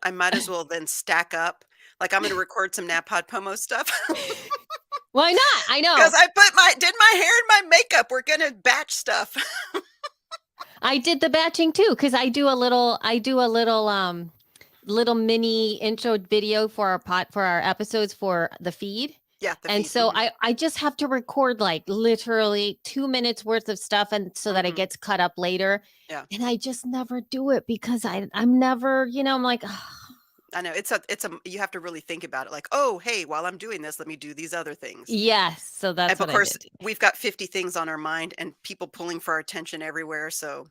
I might as well then stack up. Like, I'm gonna record some NaPodPoMo stuff Why not? I because know. I did my hair and my makeup. We're gonna batch stuff. I did the batching too because I do a little mini intro video for our episodes for the feed. Yeah, the And feed. so I just have to record like literally 2 minutes worth of stuff and so that it Mhm. gets cut up later. Yeah. And I just never do it because I'm never, I'm like, "Ugh." I know. It's a you have to really think about it, like, "Oh, hey, while I'm doing this, let me do these other things." Yes. So And that's of what I course, did. we've got 50 things on our mind and people pulling for our attention everywhere, so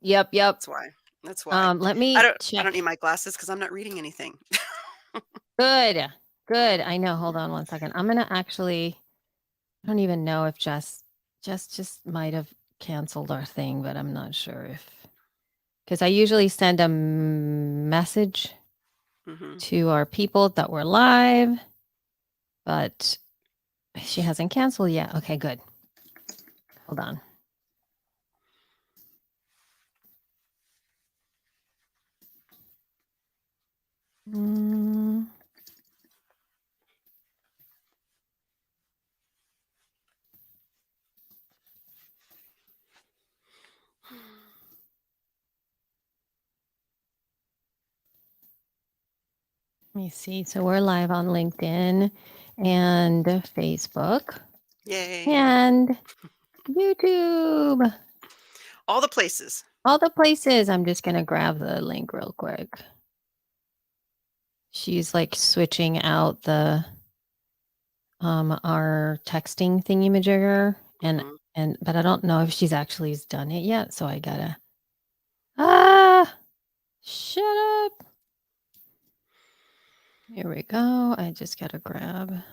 Yep. Yep. that's why. That's why. Let I me don't I don't check. need my glasses because 'cause I'm not reading anything. Good. Good. I know. Hold on 1 second. I'm gonna actually I don't even know if just might have canceled our thing, but I'm not sure if because I usually send a message Mhm. to our people that we're live, but she hasn't canceled yet. Okay, good. Hold on. Mm, let me see. So we're live on LinkedIn and Facebook Yay. and YouTube. All the places. All the places. I'm just gonna grab the link real quick. She's like switching out the our texting thingy majigger Mhm. and but I don't know if she's actually done it yet, so I gotta ah shut up. Here we go. I just gotta grab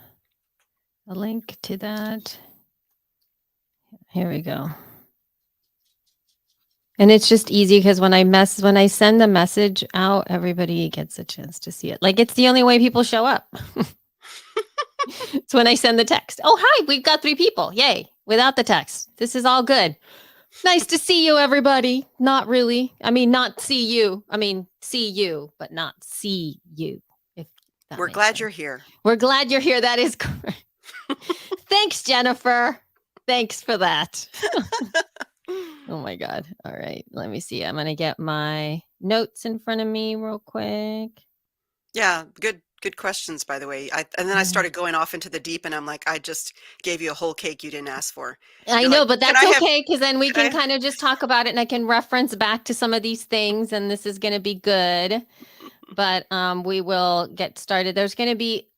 a link to that. Here we go. And it's just easy because when I send the message out, everybody gets a chance to see it. Like it's the only way people show up. It's when I send the text. Oh, hi, we've got 3 people. Yay. Without the text. This is all good. Nice to see you, everybody. Not really. I mean, not see you. I mean, see you, but not see you, if that We're makes glad sense. you're here. We're glad you're here. That is correct. Thanks, Jennifer. Thanks for that. Oh my God. All right. Let me see. I'm going to get my notes in front of me real quick. Yeah, good questions, by the way. And then I Yeah. started going off into the deep, and I'm like, "I just gave you a whole cake you didn't ask for." I You're know, like, but "Can that's I have okay because then we can can I" kind of just talk about it and I can reference back to some of these things and this is going to be good. But we will get started. There's going to be,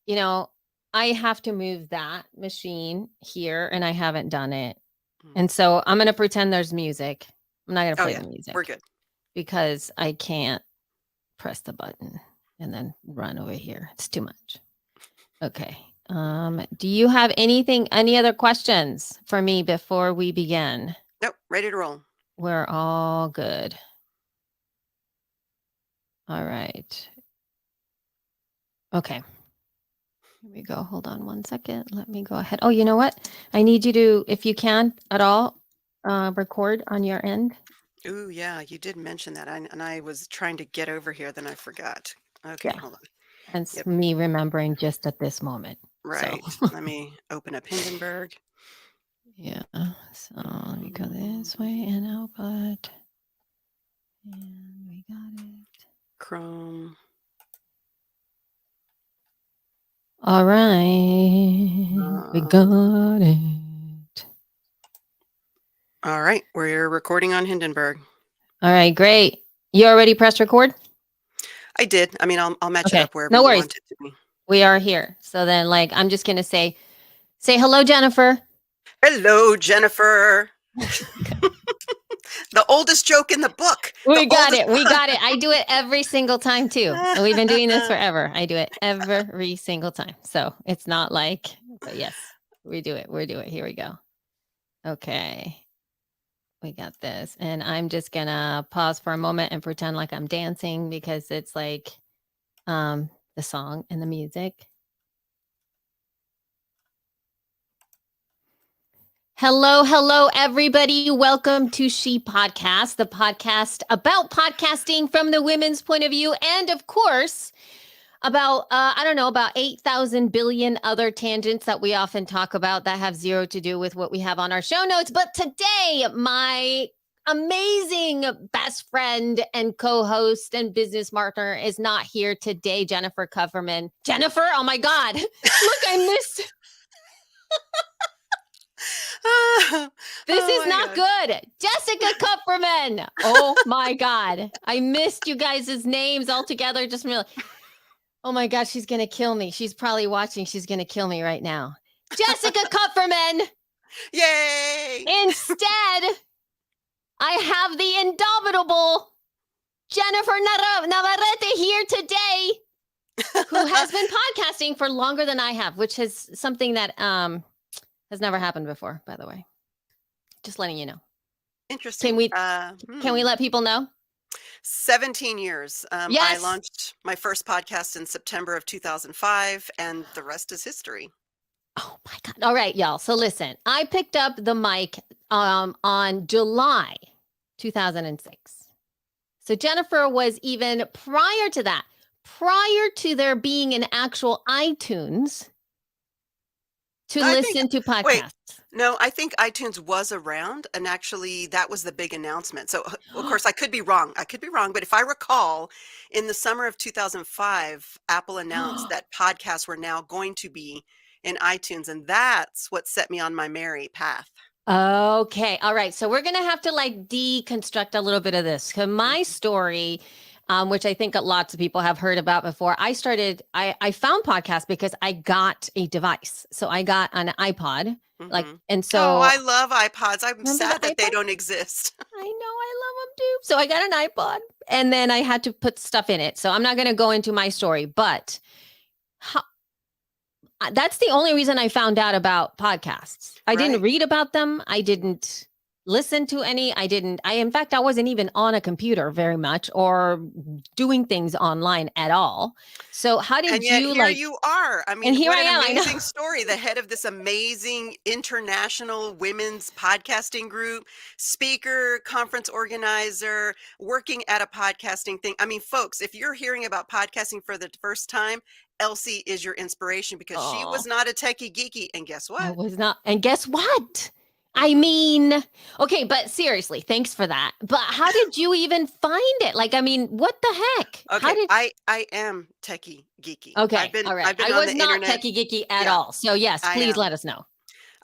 I have to move that machine here and I haven't done it. Mm. And so I'm going to pretend there's music. I'm not going to Oh, play yeah. the We're music good. because I can't press the button and then run over here. It's too much. Okay. Do you have any other questions for me before we begin? Nope, ready to roll. We're all good. All right. Okay. Here we go. Hold on 1 second. Let me go ahead. Oh, you know what? I need you to, if you can at all, record on your end. Ooh, yeah, you did mention that, and I was trying to get over here, then I forgot. Okay, Yeah. hold on. It's Yep, me remembering just at this moment. So, right. Let me open up Hindenburg. yeah. So let me go Mm, this way and output. And we got it. Chrome. All right. We Um, got it. all right, we're recording on Hindenburg. All right. Great. You already pressed record? I did. I mean, I'll match it Okay. up wherever No you worries. want it to be. We are here. So then, like, I'm just going to say hello, Jennifer. Hello, Jennifer. The oldest joke in the book. The We got oldest. it. We got it. I do it every single time too. And we've been doing this forever. I do it every single time. So it's not like, but yes, we do it. We do it. Here we go. Okay. We got this. And I'm just gonna pause for a moment and pretend like I'm dancing because it's like the song and the music. Hello, hello, everybody. Welcome to She Podcast, the podcast about podcasting from the women's point of view. And of course, about, about 8,000 billion other tangents that we often talk about that have zero to do with what we have on our show notes. But today, my amazing best friend and co-host and business partner is not here today, Jennifer Coverman. Jennifer, oh my God. Look, I missed. This Oh is my not gosh. good. Jessica Kupferman. Oh my God. I missed you guys' names altogether. Just really. Oh my God, she's going to kill me. She's probably watching. She's going to kill me right now. Jessica Kupferman. Yay! Instead, I have the indomitable Jennifer Navarrete here today, who has been podcasting for longer than I have, which is something that has never happened before, by the way. Just letting you know. Interesting. Can we let people know? 17 years. I Yes. launched my first podcast in September of 2005, and the rest is history. Oh my God. All right, y'all. So listen, I picked up the mic on July 2006. So Jennifer was even prior to that, prior to there being an actual iTunes to listen to podcasts. Wait, no, I think iTunes was around, and actually that was the big announcement. So, of course, I could be wrong. But if I recall, in the summer of 2005, Apple announced that podcasts were now going to be in iTunes, and that's what set me on my merry path. Okay. All right. So we're going to have to like deconstruct a little bit of this. Because my story, which I think lots of people have heard about before, I found podcasts because I got a device. So I got an iPod. And so. Oh, I love iPods. I'm Remember sad the that they iPod? don't exist. I know, I love them too. So I got an iPod and then I had to put stuff in it. So I'm not going to go into my story, but that's the only reason I found out about podcasts. I didn't read about them. I didn't listen to any. In fact, I wasn't even on a computer very much or doing things online at all. So how did And yet you here you are. I mean, here what I an am, I know. amazing story. The head of this amazing international women's podcasting group, speaker, conference organizer, working at a podcasting thing. I mean, folks, if you're hearing about podcasting for the first time, Elsie is your inspiration because she was not a techie geeky. And guess what? I was not. And guess what? I mean, okay, but seriously, thanks for that. But how did you even find it? Like, I mean, what the heck? Okay, I am techie geeky. Okay, all right. I've been I on was the not internet. techie geeky at Yeah, all. So yes, I please am. let us know.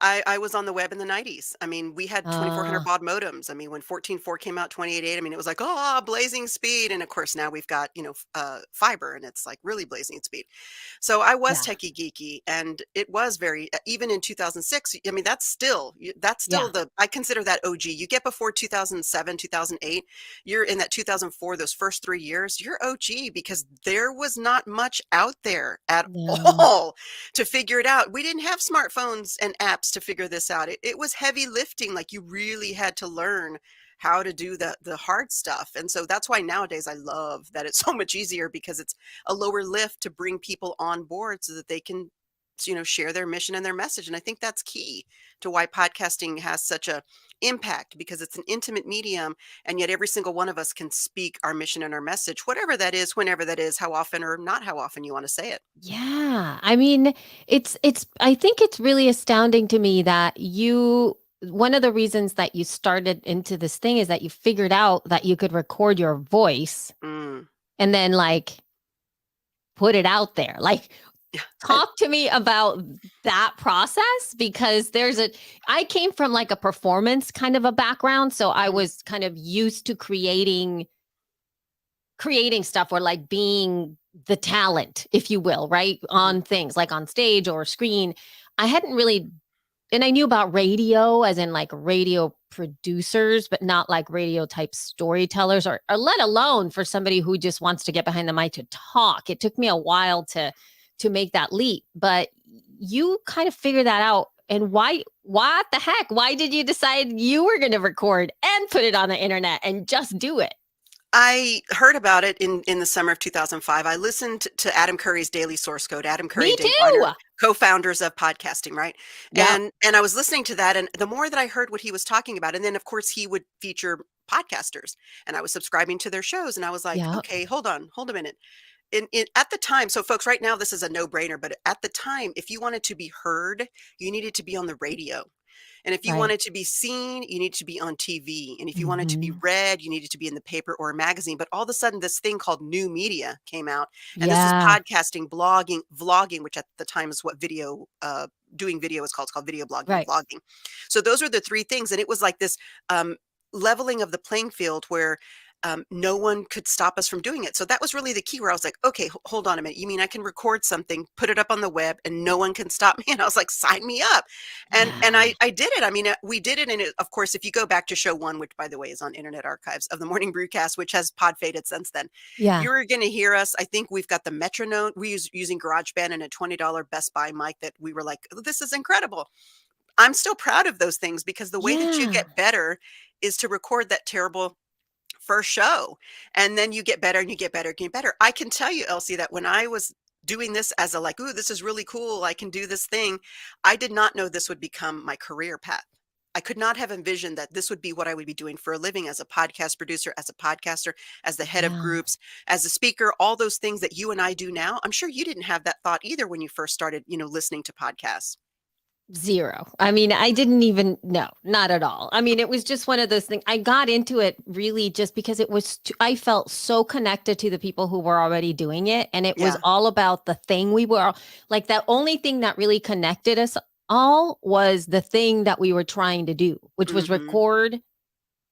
I was on the web in the 90s. I mean, we had 2400 baud modems. I mean, when 14.4 came out, 28.8, I mean, it was like, oh, blazing speed. And of course, now we've got, fiber and it's like really blazing speed. So I was techie geeky and it was very, even in 2006, I mean, that's still I consider that OG. You get before 2007, 2008, you're in that 2004, those first 3 years, you're OG because there was not much out there at all to figure it out. We didn't have smartphones and apps to figure this out. It was heavy lifting. Like you really had to learn how to do the hard stuff. And so that's why nowadays I love that it's so much easier because it's a lower lift to bring people on board so that they can, share their mission and their message. And I think that's key to why podcasting has such a impact because it's an intimate medium and yet every single one of us can speak our mission and our message, whatever that is, whenever that is, how often or not how often you want to say it. Yeah. I mean, I think it's really astounding to me that one of the reasons that you started into this thing is that you figured out that you could record your voice and then like put it out there. Like, talk to me about that process because I came from like a performance kind of a background. So I was kind of used to creating stuff or like being the talent, if you will, right? On things like on stage or screen. I hadn't really, and I knew about radio as in like radio producers, but not like radio type storytellers or let alone for somebody who just wants to get behind the mic to talk. It took me a while to make that leap, but you kind of figured that out. And what the heck? Why did you decide you were going to record and put it on the internet and just do it? I heard about it in the summer of 2005. I listened to Adam Curry's Daily Source Code. Adam Curry, Me Dave Weiner, too. co-founders of podcasting, right? Yep. And I was listening to that, and the more that I heard what he was talking about, and then of course he would feature podcasters, and I was subscribing to their shows, and I was like, Yep. okay, hold a minute. In at the time, so folks, right now this is a no-brainer, but at the time, if you wanted to be heard, you needed to be on the radio. And if you Right. wanted to be seen, you need to be on TV. And if you wanted to be Mhm. read, you needed to be in the paper or a magazine. But all of a sudden, this thing called new media came out. And this was Yeah. podcasting, blogging, vlogging, which at the time is what doing video is called. It's called video blogging and Right. vlogging. So those are the three things. And it was like this um, leveling of the playing field where no one could stop us from doing it. So that was really the key where I was like, okay, hold on a minute. You mean I can record something, put it up on the web and no one can stop me? And I was like, sign me up. And Yeah. I did it. I mean, we did it. And it, of course, if you go back to show one, which by the way is on Internet Archives of the Morning Brewcast, which has pod faded since then, Yeah. you're going to hear us. I think we've got the metronome. We use using GarageBand and a $20 Best Buy mic that we were like, this is incredible. I'm still proud of those things because the way that you Yeah. get better is to record that terrible first show. And then you get better and you get better and get better. I can tell you, Elsie, that when I was doing this as a like, ooh, this is really cool. I can do this thing. I did not know this would become my career path. I could not have envisioned that this would be what I would be doing for a living as a podcast producer, as a podcaster, as the head of Yeah. groups, as a speaker, all those things that you and I do now. I'm sure you didn't have that thought either when you first started, listening to podcasts. Zero. I mean, I didn't even no, not at all. I mean, it was just one of those things. I got into it really just because I felt so connected to the people who were already doing it. And it was Yeah. all about the thing we were like, the only thing that really connected us all was the thing that we were trying to do, which was Hmm. record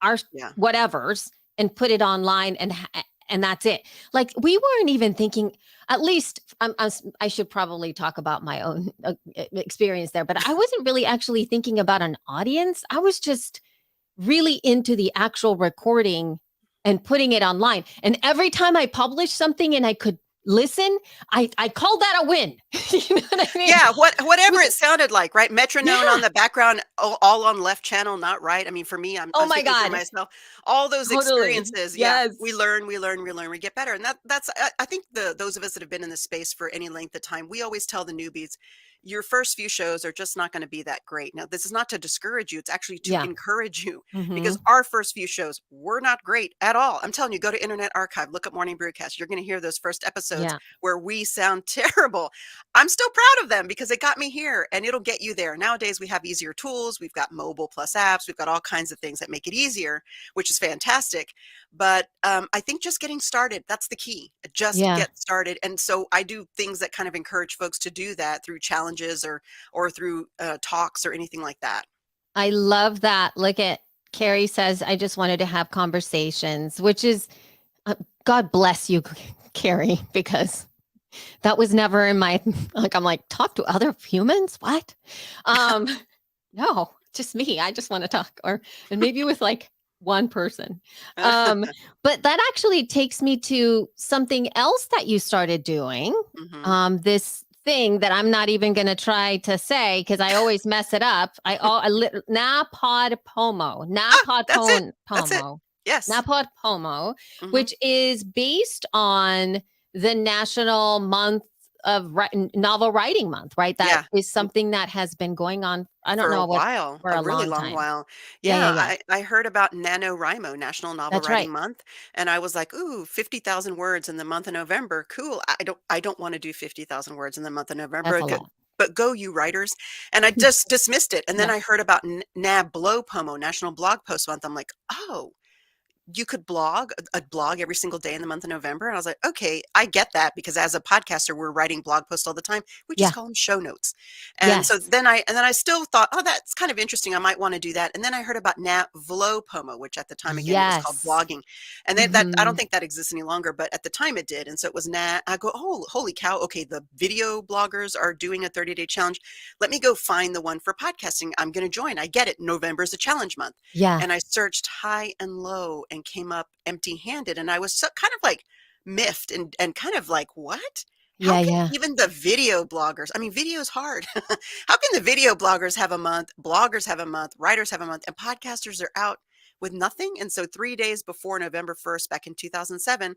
our Yeah. whatevers and put it online and that's it. Like we weren't even thinking. At least I should probably talk about my own experience there, but I wasn't really actually thinking about an audience. I was just really into the actual recording and putting it online. And every time I published something and I could listen, I called that a win. You know what I mean? Yeah, It whatever was it sounded like, right? Metronome on yeah. the background, all on left channel, not right. I mean, for me, Oh I'm my speaking for god. myself. All those Totally. experiences, yeah, we Yes. learn, we learn, we learn, we get better. And that's I think those of us that have been in this space for any length of time, we always tell the newbies, your first few shows are just not going to be that great. Now, this is not to discourage you, it's actually to Yeah. encourage you because Mhm. our first few shows were not great at all. I'm telling you, go to Internet Archive, look at Morning Brewcast. You're going to hear those first episodes Yeah. where we sound terrible. I'm still proud of them because it got me here and it'll get you there. Nowadays, we have easier tools. We've got mobile plus apps. We've got all kinds of things that make it easier, which is fantastic. But I think just getting started, that's the key. Just Yeah. get started. And so I do things that kind of encourage folks to do that through challenges or through talks or anything like that. I love that. Look at Carrie says, I just wanted to have conversations, which is, God bless you, Carrie, because that was never in my, like, I'm like, talk to other humans? What? Um, no, just me. I just want to talk. And maybe with like one person. Um, but that actually takes me to something else that you started doing. Hmm. This thing that I'm not even going to try to say because I always mess it up. Napod Pomo, Ah, Napod that's it. That's it. Pomo, Yes. Napod Pomo, Hmm. which is based on the National Month of Novel Writing Month, right? That Yeah. is something that has been going on. I don't For a know what while, for a a really long long time. while. Yeah, yeah, Yeah, yeah. I heard about NaNoWriMo, National Novel That's right. Writing Month, and I was like, "Ooh, 50,000 words in the month of November. Cool. I don't wanna do 50,000 words in the month of That's November, a lot. but go you writers." And I just dismissed it, and then Yeah. I heard about N NaBloPoMo, National Blog Post Month. I'm like, "Oh, you could blog a blog every single day in the month of November." And I was like, okay, I get that because as a podcaster, we're writing blog posts all the time. We just Yeah. call them show notes. And so Yes. then I still thought, oh, that's kind of interesting. I might want to do that. And then I heard about NaVloPomo, which at the time again it was called Yes. blogging. And then that I don't Mhm. think that exists any longer, but at the time it did. And so it was I go, oh, holy cow, okay, the video bloggers are doing a 30-day challenge. Let me go find the one for podcasting. I'm gonna join. I get it. November is a challenge month. Yeah. And I searched high and low and came up empty-handed, and I was so kind of, like, miffed and kind of like, "What? How Yeah, can yeah. even the video bloggers" I mean, video is hard. How can the video bloggers have a month, bloggers have a month, writers have a month, and podcasters are out with nothing. And so 3 days before November 1st, back in 2007,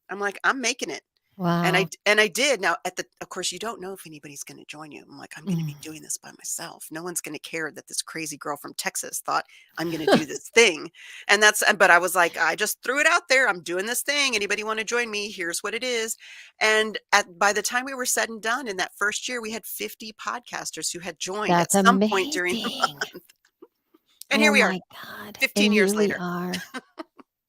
I'm like, "I'm making it." Wow. And I did. Now of course, you don't know if anybody's gonna join you. I'm like, "I'm gonna Mm. be doing this by myself. No one's gonna care that this crazy girl from Texas thought I'm gonna do this thing." But I was like, "I just threw it out there. I'm doing this thing. Anybody wanna join me? Here's what it is." And by the time we were said and done in that first year, we had 50 podcasters who had joined at That's some point during the amazing. month. And here Oh we are, my God. 15 And years here we later. are.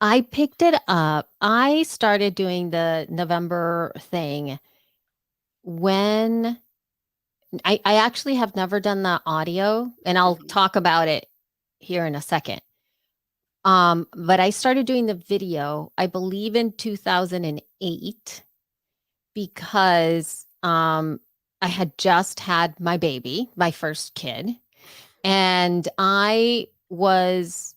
I picked it up. I started doing the November thing when I actually have never done the audio, and I'll Mhm, talk about it here in a second. But I started doing the video, I believe in 2008 because I had just had my baby, my first kid, and I was,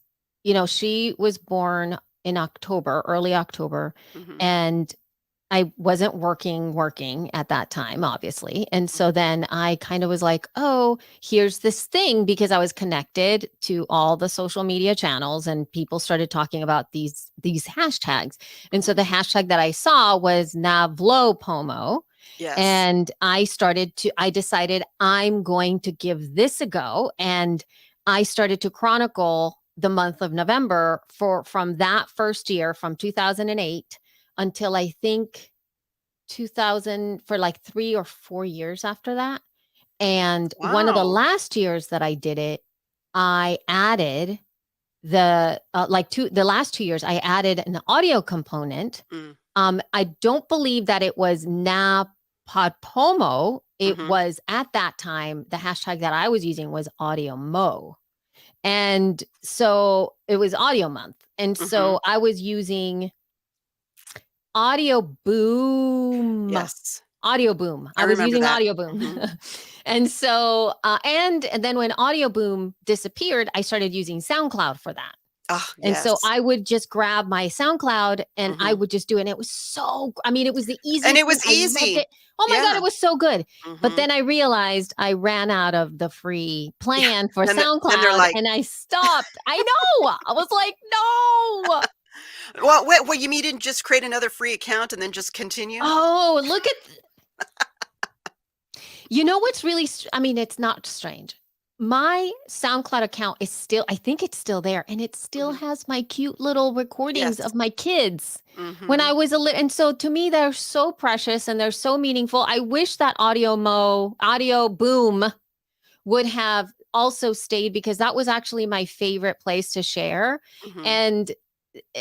she was born in October, early October, mhm, and I wasn't working at that time, obviously. And so mhm, then I kind of was like, oh, here's this thing because I was connected to all the social media channels and people started talking about these hashtags. And so the mhm. hashtag that I saw was Navlopomo. Yes. And I decided I'm going to give this a go. And I started to chronicle the month of November from that first year, from 2008 until I think 2000, for like 3 or 4 years after that. And one of the Wow. last years that I did it, I added the last 2 years, I added an audio component. Mm, I don't believe that it was Napodpomo. It mhm, was at that time, the hashtag that I was using was audio mo. And so it was audio month. And mhm. so I was using Audio Boom. Yes. Audio Boom. I I was remember using that. Audio Boom. Mhm. And so, and then when Audio Boom disappeared, I started using SoundCloud for that. Oh, And so yes. I would just grab my SoundCloud and I Mhm. would just do it. And it was I mean, it was the And easiest it thing. was I loved easy. it. Oh my God, Yeah. it was so good. But Mhm. then I realized I ran out of the free Yeah. plan for Then they're SoundCloud like, and I stopped. I know. I was like, no. What, you mean you didn't just create another free account and then just continue?" Oh, look at You know what's really I mean, it's not strange. My SoundCloud account is still I think it's still there, and it still Mhm. has my cute little recordings of Yes. my kids when I Mhm. was a little. And so to me, they're so precious and they're so meaningful. I wish that Audio Boom would have also stayed because that was actually my favorite place to share. Mhm. And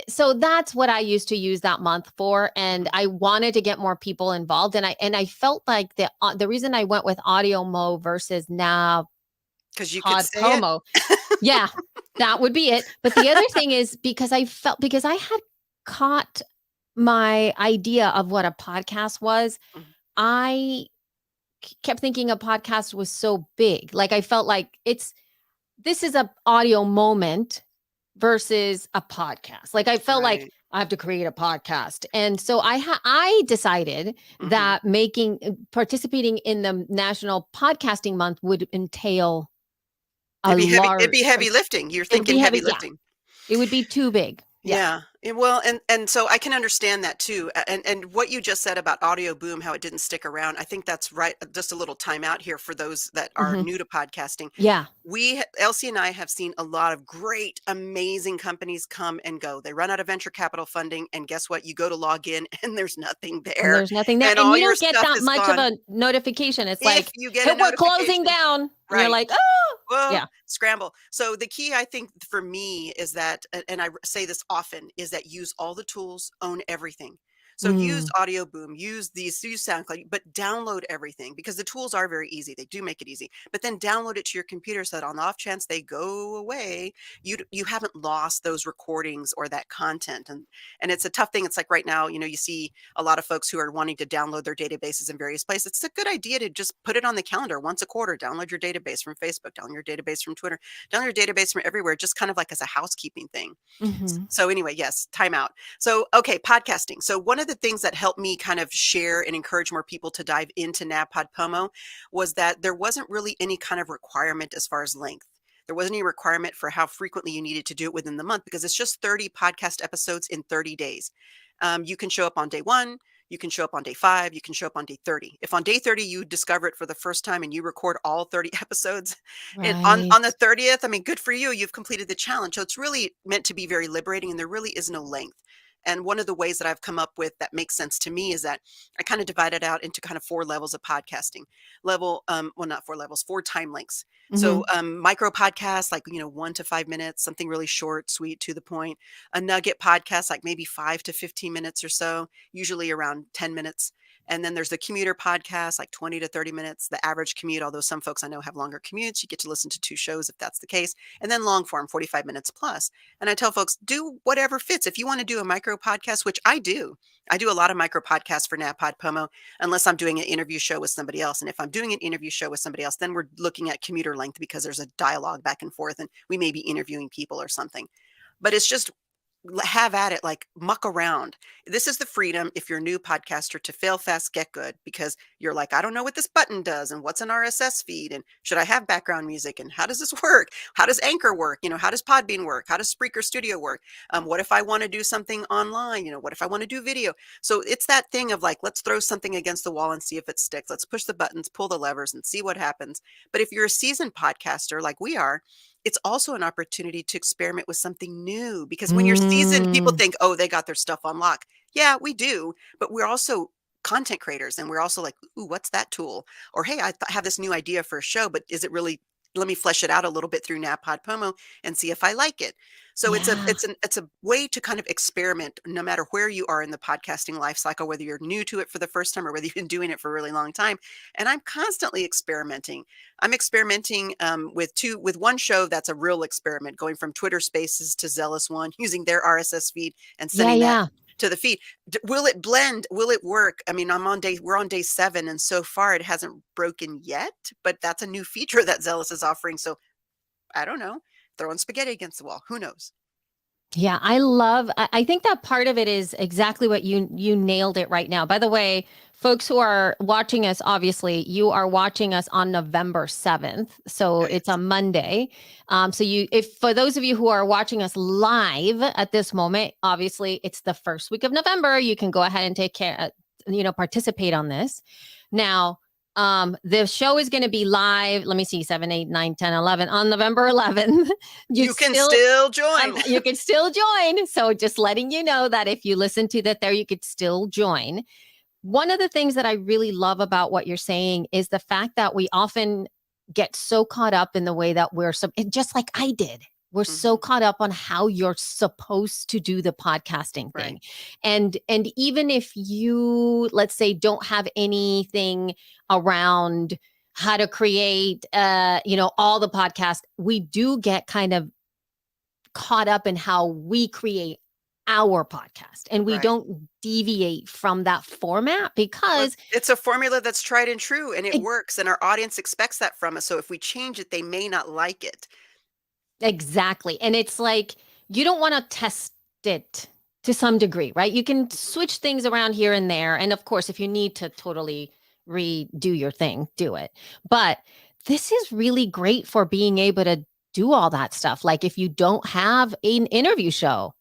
so that's what I used to use that month for, and Mhm. I wanted to get more people involved, and I felt like the reason I went with Audio Mo versus Nav 'Cause you could Pod say it. Pomo, yeah, that would be it. But the other thing is because I had caught my idea of what a podcast was, Mhm. I kept thinking a podcast was so big. Like I felt like this is a audio moment versus a podcast. Like I felt like Right. I have to create a podcast. And so I decided Mhm. that participating in the National Podcasting Month would entail a It'd large be heavy lifting. You're it would thinking be heavy heavy. Yeah. lifting. It would be too big. Yeah. Yeah. Well, and so I can understand that too. And what you just said about Audio Boom, how it didn't stick around, I think that's right. Just a little timeout here for those that are Mhm. new to podcasting. Yeah. Elsie and I have seen a lot of great, amazing companies come and go. They run out of venture capital funding, and guess what? You go to log in, and there's nothing And there, there's nothing there. and And all you your don't get stuff that is much of gone. a notification. It's If like, you get a "Hey, we're closing notification, down." And you're right? like, "Oh." Well, Yeah. scramble. So the key, I think, for me is that, and say this often, is that use all the tools, own everything. So use Mm. Audio Boom, use SoundCloud, but download everything because the tools are very easy. They do make it easy, but then download it to your computer so that on the off chance they go away, you haven't lost those recordings or that content. And it's a tough thing. It's like right now, you see a lot of folks who are wanting to download their databases in various places. It's a good idea to just put it on the calendar once a quarter. Download your database from Facebook, download your database from Twitter, download your database from everywhere, just kind of like as a housekeeping thing. Mhm. So anyway, yes, time out. So okay, podcasting. So one of the things that helped me kind of share and encourage more people to dive into NaPodPomo was that there wasn't really any kind of requirement as far as length. There wasn't any requirement for how frequently you needed to do it within the month because it's just 30 podcast episodes in 30 days. You can show up on day 1, you can show up on day 5, you can show up on day 30. If on day 30 you discover it for the first time and you record all 30 episodes, and on Right. the 30th, I mean, good for you, you've completed the challenge. So it's really meant to be very liberating, and there really is no length. And one of the ways that I've come up with that makes sense to me is that I kind of divide it out into kind of 4 levels of podcasting. Well, not 4 levels, 4 time lengths. So Mhm. micro podcasts, like, 1 to 5 minutes, something really short, sweet, to the point. A nugget podcast, like maybe 5 to 15 minutes or so, usually around 10 minutes. And then there's the commuter podcast, like 20 to 30 minutes, the average commute, although some folks I know have longer commutes. You get to listen to 2 shows if that's the case. And then long form, 45 minutes plus. And I tell folks, do whatever fits. If you want to do a micro podcast, which I do a lot of micro podcasts for NaPod Pomo, unless I'm doing an interview show with somebody else. And if I'm doing an interview show with somebody else, then we're looking at commuter length because there's a dialogue back and forth and we may be interviewing people or something. But it's just have at it, like muck around. This is the freedom, if you're a new podcaster, to fail fast, get good, because you're like, I don't know what this button does and what's an RSS feed and should I have background music and how does this work? How does Anchor work? How does Podbean work? How does Spreaker Studio work? What if I want to do something online? What if I want to do video? So it's that thing of like, let's throw something against the wall and see if it sticks. Let's push the buttons, pull the levers and see what happens. But if you're a seasoned podcaster like we are, it's also an opportunity to experiment with something new, because when you're seasoned, people Mm. think, oh, they got their stuff on lock. Yeah, we do. But we're also content creators and we're also like, ooh, what's that tool? Or, hey, have this new idea for a show, but is it really, let me flesh it out a little bit through NaPod Pomo and see if I like it. So Yeah. it's a way to kind of experiment no matter where you are in the podcasting life cycle, whether you're new to it for the first time or whether you've been doing it for a really long time. And I'm constantly experimenting. I'm experimenting with one show that's a real experiment, going from Twitter Spaces to Zealous One, using their RSS feed and Yeah, sending that yeah. to the feed. Will it blend? Will it work? I mean, we're on day 7, and so far it hasn't broken yet. But that's a new feature that Zealous is offering. So I don't know. Throwing spaghetti against the wall. Who knows? Yeah, I think that part of it is exactly what you nailed it right now. By the way, folks who are watching us, obviously, you are watching us on November 7th. So Oh it's a yes. Monday. So if for those of you who are watching us live at this moment, obviously it's the first week of November. You can go ahead and take care, participate on this. Now, the show is going to be live. Let me see, 7, 8, 9, 10, 11 on November 11th. You You can still still join. you could still join. So just letting you know that if you listen to that there, you could still join. One of the things that I really love about what you're saying is the fact that we often get so caught up in the way that just like I did. We're so Mhm. caught up on how you're supposed to do the podcasting Right. thing. And even if you, let's say, don't have anything around how to create all the podcast, we do get kind of caught up in how we create our podcast and we Right. don't deviate from that format Well, because it's a formula that's tried and true and it it, works, and our audience expects that from us. So if we change it, they may not like it. exactly. And it's like you don't want to test it to some degree, right? You can switch things around here and there. And of course, if you need to totally redo your thing, do it. But this is really great for being able to do all that stuff. Like if you don't have an interview show,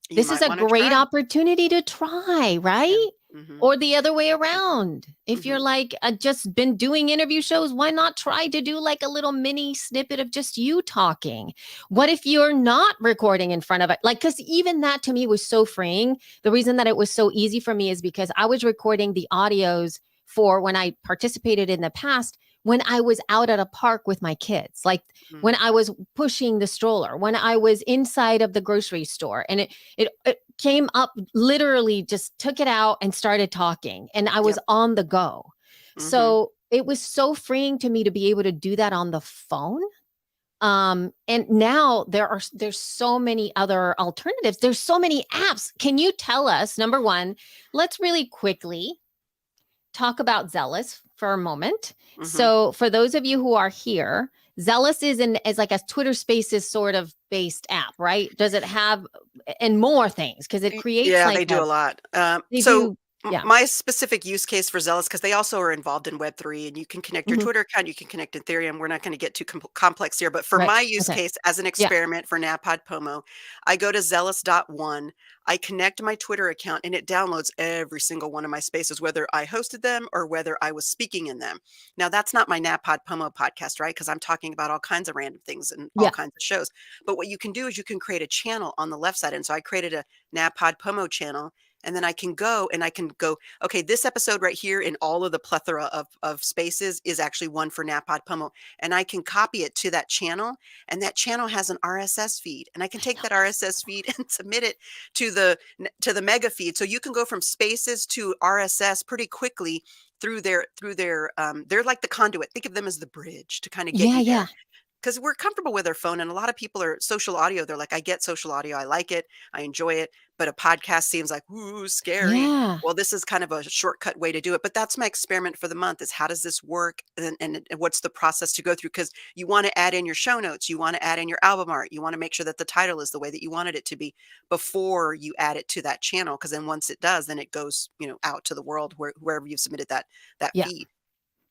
You this is might a wanna great try. opportunity to try, Yeah. right? Mhm. Or the other way around. If you're Mhm. like, just been doing interview shows, why not try to do like a little mini snippet of just you talking? What if you're not recording in front of it? Like, because even that to me was so freeing. The reason that it was so easy for me is because I was recording the audios for when I participated in the past when I was out at a park with my kids. Like Mhm. when I was pushing the stroller, when I was inside of the grocery store, and it came up, literally just took it out and started talking, and I was Yep. on the go. Mhm. So it was so freeing to me to be able to do that on the phone. And now there's so many other alternatives. There's so many apps. Can you tell us, number one, let's really quickly talk about Zealous for a moment. Mhm. So for those of you who are here, Zealous is like a Twitter Spaces sort of based app, right? Does it have and more things because it creates Yeah, like they do a lot. they do. Yeah. My specific use case for Zealous, because they also are involved in Web3, and you can connect your Mhm. Twitter account, you can connect Ethereum. We're not going to get too complex here, but for Right. my use Okay. case as an Yeah. experiment for NaPod Pomo, I go to zealous.one, I connect my Twitter account, and it downloads every single one of my spaces, whether I hosted them or whether I was speaking in them. Now, that's not my NaPod Pomo podcast, right? Because I'm talking about all kinds of random things and all Yeah. kinds of shows. But what you can do is you can create a channel on the left side. And so I created a NaPod Pomo channel, and then I can go and I can go, okay, this episode right here in all of the plethora of spaces is actually one for NaPod Pomo. And I can copy it to that channel, and that channel has an RSS feed. And I can I take know. that RSS feed and submit it to the mega feed. So you can go from spaces to RSS pretty quickly through their they're like the conduit. Think of them as the bridge to kind of get Yeah, you there. yeah. Because we're comfortable with our phone, and a lot of people are social audio. They're like, I get social audio, I like it, I enjoy it, but a podcast seems like, ooh, scary. Yeah. Well, this is kind of a shortcut way to do it. But that's my experiment for the month: is how does this work, and what's the process to go through? Because you want to add in your show notes, you want to add in your album art, you want to make sure that the title is the way that you wanted it to be before you add it to that channel. Because then once it does, then it goes, out to the world wherever you've submitted that Yeah. feed.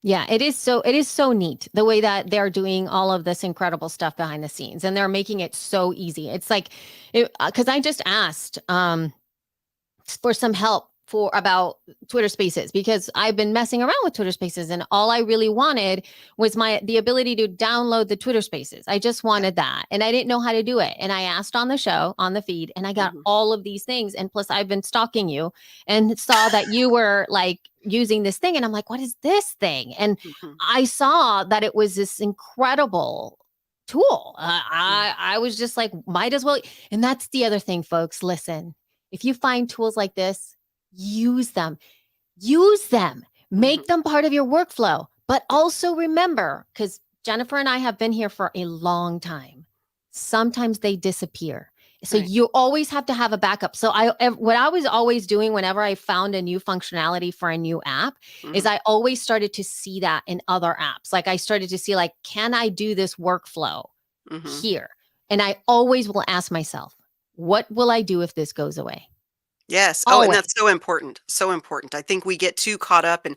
Yeah, it is so neat the way that they're doing all of this incredible stuff behind the scenes, and they're making it so easy. It's like, because I just asked for some help for about Twitter Spaces, because I've been messing around with Twitter Spaces, and all I really wanted was the ability to download the Twitter Spaces. I just Yeah. wanted that, and I didn't know how to do it. And I asked on the show, on the feed, and I got Hmm. all of these things. And plus, I've been stalking you and saw that you were like using this thing, and I'm like, what is this thing? And Hmm. I saw that it was this incredible tool. Yeah. I was just like, might as well. And that's the other thing, folks. Listen, if you find tools like this, use them. Use them. Hmm. Make them part of your workflow. But also remember, because Jennifer and I have been here for a long time, sometimes they disappear. So Right. you always have to have a backup. So what I was always doing whenever I found a new functionality for a new app is Hmm. I always started to see that in other apps. Like I started to see, like, can I do this workflow Hmm. here? And I always will ask myself, what will I do if this goes away? Yes. Oh, and Always. that's so important. So important. I think we get too caught up and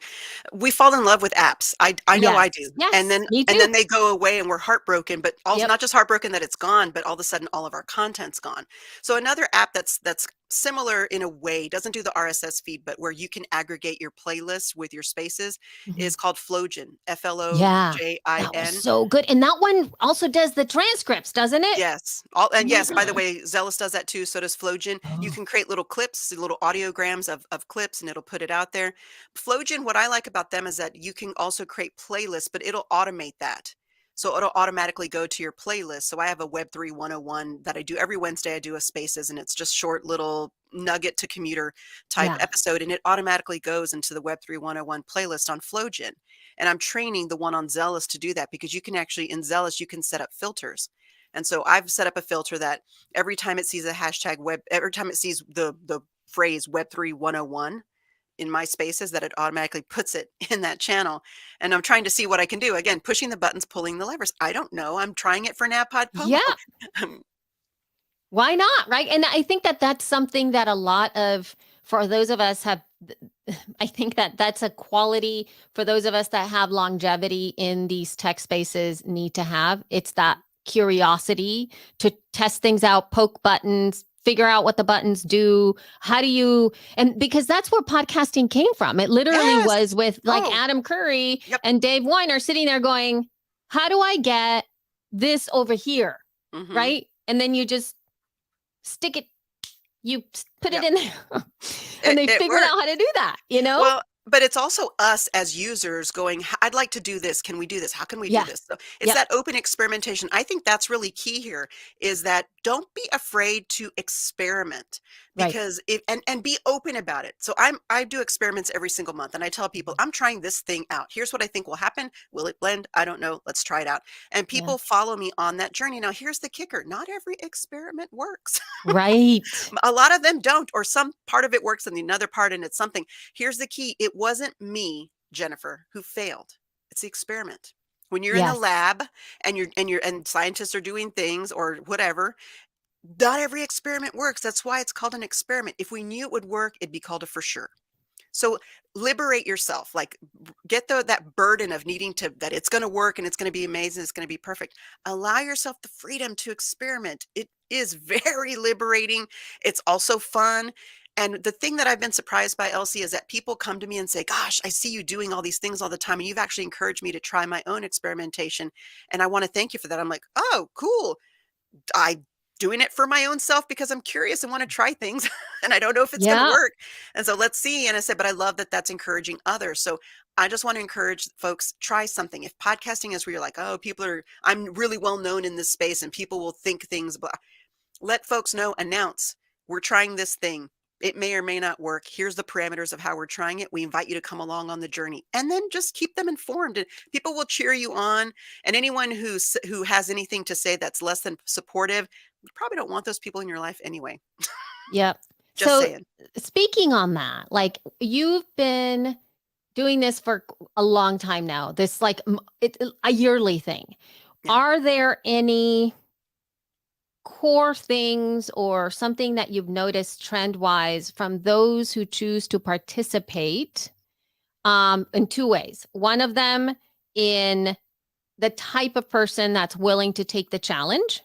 we fall in love with apps. I know Yes. I do. And Yes. then Me and too. then they go away and we're heartbroken, but also Yep. not just heartbroken that it's gone, but all of a sudden all of our content's gone. So another app that's similar in a way, doesn't do the RSS feed, but where you can aggregate your playlists with your spaces Mhm. is called Flojin. Yeah. That was Flojin. so good. And that one also does the transcripts, doesn't it? Yes. And My yes, by the God. way, Zealous does that too. So does Flowgen. You Oh, can create little clips, little audiograms of clips, and it'll put it out there. Flowgen, what I like about them is that you can also create playlists, but it'll automate that. So it'll automatically go to your playlist. So I have a Web3 101 that I do every Wednesday. I do a spaces, and it's just short little nugget to commuter type yeah. episode, and it automatically goes into the Web3 101 playlist on Flowgen. And I'm training the one on Zealous to do that, because you can actually, in Zealous, you can set up filters. And so I've set up a filter that every time it sees a hashtag every time it sees the phrase Web3 101 in my spaces, that it automatically puts it in that channel. And I'm trying to see what I can do. Again, pushing the buttons, pulling the levers. I don't know. I'm trying it for Napod Pomo. Yeah. Why not? Right. And I think that that's something that a lot of, for those of us have, I think that that's a quality for those of us that have longevity in these tech spaces need to have. It's that curiosity to test things out, poke buttons, figure out what the buttons do. How do you, and because that's where podcasting came from. It literally Yes. was with like Oh, Adam Curry yep. and Dave Weiner sitting there going, how do I get this over here? Hmm. Right. And then you just stick it, you put it Yep. in there and It, they it figured worked. out how to do that, you know? Well, but it's also us as users going, I'd like to do this. Can we do this? How can we do Yeah. this?" So it's Yep. that open experimentation. I think that's really key here, is that don't be afraid to experiment, Right. because and be open about it. So I do experiments every single month, and I tell people, Mhm. I'm trying this thing out. Here's what I think will happen. Will it blend? I don't know. Let's try it out. And Yeah. people follow me on that journey. Now, here's the kicker. Not every experiment works. Right. A lot of them don't, or some part of it works and the another part, and it's something. Here's the key. It wasn't me, Jennifer, who failed. It's the experiment. When you're in the Yes. lab and scientists are doing things or whatever, not every experiment works. That's why it's called an experiment. If we knew it would work, it'd be called a for sure. So liberate yourself, like get that burden of needing to, that it's going to work and it's going to be amazing, it's going to be perfect. Allow yourself the freedom to experiment. It is very liberating. It's also fun. And the thing that I've been surprised by, Elsie, is that people come to me and say, gosh, I see you doing all these things all the time, and you've actually encouraged me to try my own experimentation, and I want to thank you for that. I'm like, oh, cool. I doing it for my own self because I'm curious and want to try things and I don't know if it's going to Yeah. work. And so let's see. And I said, but I love that that's encouraging others. So I just want to encourage folks, try something. If podcasting is where you're like, oh, I'm really well known in this space and people will think things, but let folks know, announce, we're trying this thing. It may or may not work. Here's the parameters of how we're trying it. We invite you to come along on the journey, and then just keep them informed. And people will cheer you on. And anyone who has anything to say that's less than supportive, you probably don't want those people in your life anyway. Yep. Just So saying. speaking on that, like you've been doing this for a long time now. This like a yearly thing. Yeah. Are there any core things or something that you've noticed trend wise from those who choose to participate in two ways? One of them in the type of person that's willing to take the challenge.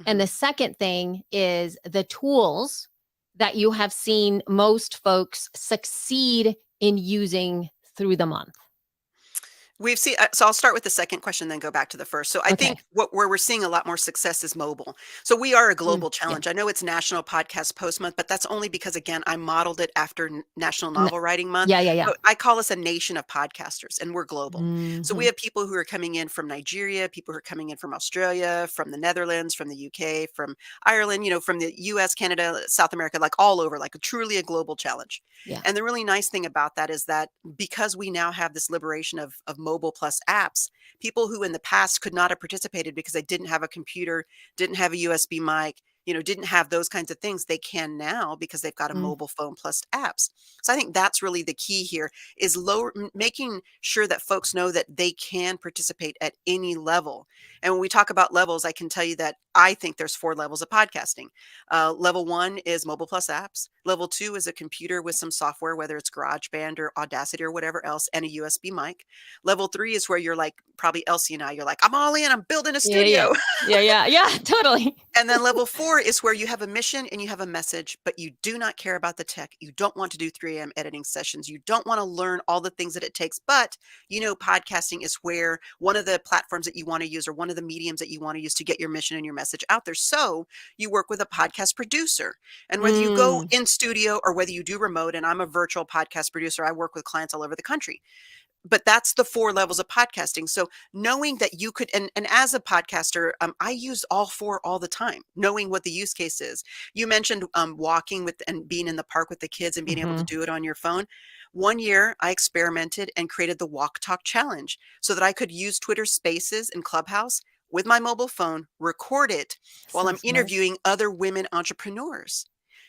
And Mhm. the second thing is the tools that you have seen most folks succeed in using through the month. We've seen, so I'll start with the second question, then go back to the first. So I Okay. think where we're seeing a lot more success is mobile. So we are a Mm, global yeah. challenge. I know it's National Podcast Post Month, but that's only because, again, I modeled it after National N- Novel Writing Month. yeah. Yeah. Yeah. But I call us a nation of podcasters, and we're global. So we Hmm. have people who are coming in from Nigeria, people who are coming in from Australia, from the Netherlands, from the UK, from Ireland, from the US, Canada, South America, like all over, like truly a global challenge. Yeah. And the really nice thing about that is that because we now have this liberation of mobile plus apps, people who in the past could not have participated because they didn't have a computer, didn't have a USB mic, didn't have those kinds of things, they can now because they've got a Mm, mobile phone plus apps. So I think that's really the key here, is making sure that folks know that they can participate at any level. And when we talk about levels, I can tell you that I think there's 4 levels of podcasting. Level 1 is mobile plus apps. Level 2 is a computer with some software, whether it's GarageBand or Audacity or whatever else, and a USB mic. Level 3 is where you're like, probably Elsie and I, you're like, I'm all in, I'm building a yeah. Yeah. studio. Yeah. Yeah. Yeah. Totally. And then level 4 is where you have a mission and you have a message, but you do not care about the tech. You don't want to do 3 a.m. editing sessions. You don't want to learn all the things that it takes. But podcasting is where one of the platforms that you want to use, or one of the mediums that you want to use to get your mission and your message out there. So you work with a podcast producer. And whether you go Mm, in studio or whether you do remote, and I'm a virtual podcast producer, I work with clients all over the country. But that's the 4 levels of podcasting. So knowing that you could, and as a podcaster, I use all 4 all the time, knowing what the use case is. You mentioned walking with and being in the park with the kids and being able to hmm. do it on your phone. One year I experimented and created the Walk Talk Challenge so that I could use Twitter Spaces and Clubhouse with my mobile phone, record it while So I'm smart. interviewing other women entrepreneurs.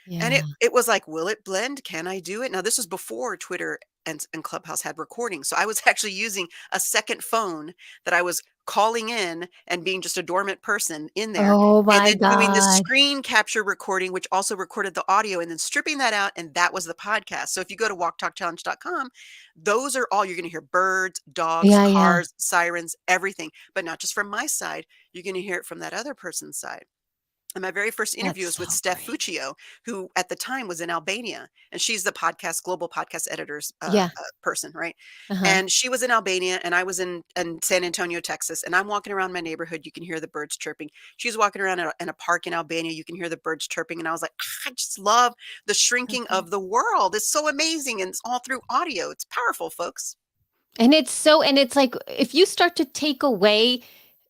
And Yeah. it was like, will it blend? Can I do it? Now, this was before Twitter and Clubhouse had recording. So I was actually using a second phone that I was calling in and being just a dormant person in there, Oh and my then doing the God. screen capture recording, which also recorded the audio, and then stripping that out. And that was the podcast. So if you go to walktalkchallenge.com, those are all you're going to hear: birds, dogs, Yeah. Yeah. cars, sirens, everything. But not just from my side, you're going to hear it from that other person's side. And my very first interview That's was with so Steph great. Fuccio, who at the time was in Albania, and she's the global podcast editors Yeah. person, right? Uh-huh. And she was in Albania, and I was in San Antonio, Texas. And I'm walking around my neighborhood. You can hear the birds chirping. She's walking around in a park in Albania. You can hear the birds chirping. And I was like, I just love the So shrinking great. of the world. It's so amazing, and it's all through audio. It's powerful, folks. And it's like if you start to take away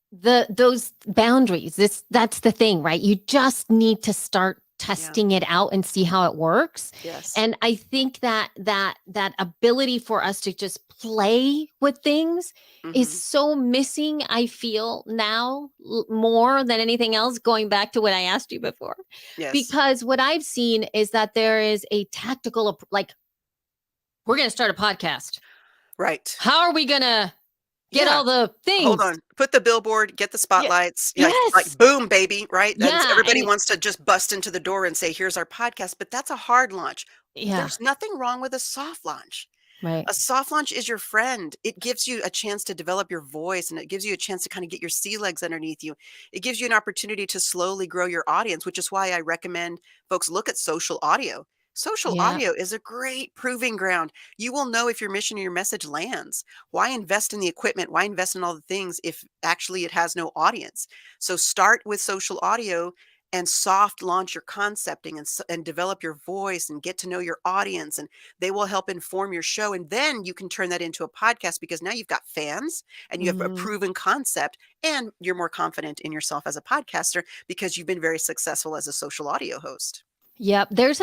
those boundaries, that's the thing, right? You just need to start Yeah. testing it out and see how it works. Yes. And I think that ability for us to just play with things is Hmm. so missing, I feel now, more than anything else, going back to what I asked you before. Yes. Because what I've seen is that there is a tactical like, we're going to start a podcast. Right. How are we going to get Yeah. all the Hold things? on. Put the billboard, get the Yeah. spotlights, like Yes. boom, baby, right? And Yeah. everybody wants to just bust into the door and say, "Here's our podcast," but that's a hard launch. Yeah. There's nothing wrong with a soft launch. Right. A soft launch is your friend. It gives you a chance to develop your voice, and it gives you a chance to kind of get your sea legs underneath you. It gives you an opportunity to slowly grow your audience, which is why I recommend folks look at social audio. Social Yeah. audio is a great proving ground. You will know if your mission or your message lands. Why invest in the equipment? Why invest in all the things if actually it has no audience? So start with social audio and soft launch your concepting, and develop your voice and get to know your audience, and they will help inform your show, and then you can turn that into a podcast because now you've got fans and you have a Mhm. proven concept, and you're more confident in yourself as a podcaster because you've been very successful as a social audio host. Yep. There's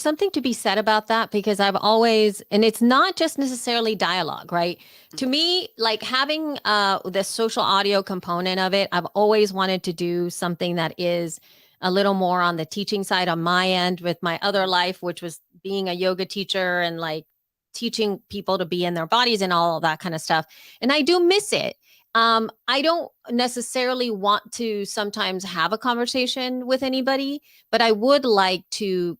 something to be said about that because I've always, and it's not just necessarily dialogue, right? To Mhm, me, like having the social audio component of it, I've always wanted to do something that is a little more on the teaching side on my end with my other mhm, life, which was being a yoga teacher and like teaching people to be in their bodies and all of that kind of stuff. And I do miss it. I don't necessarily want to sometimes have a conversation with anybody, but I would like to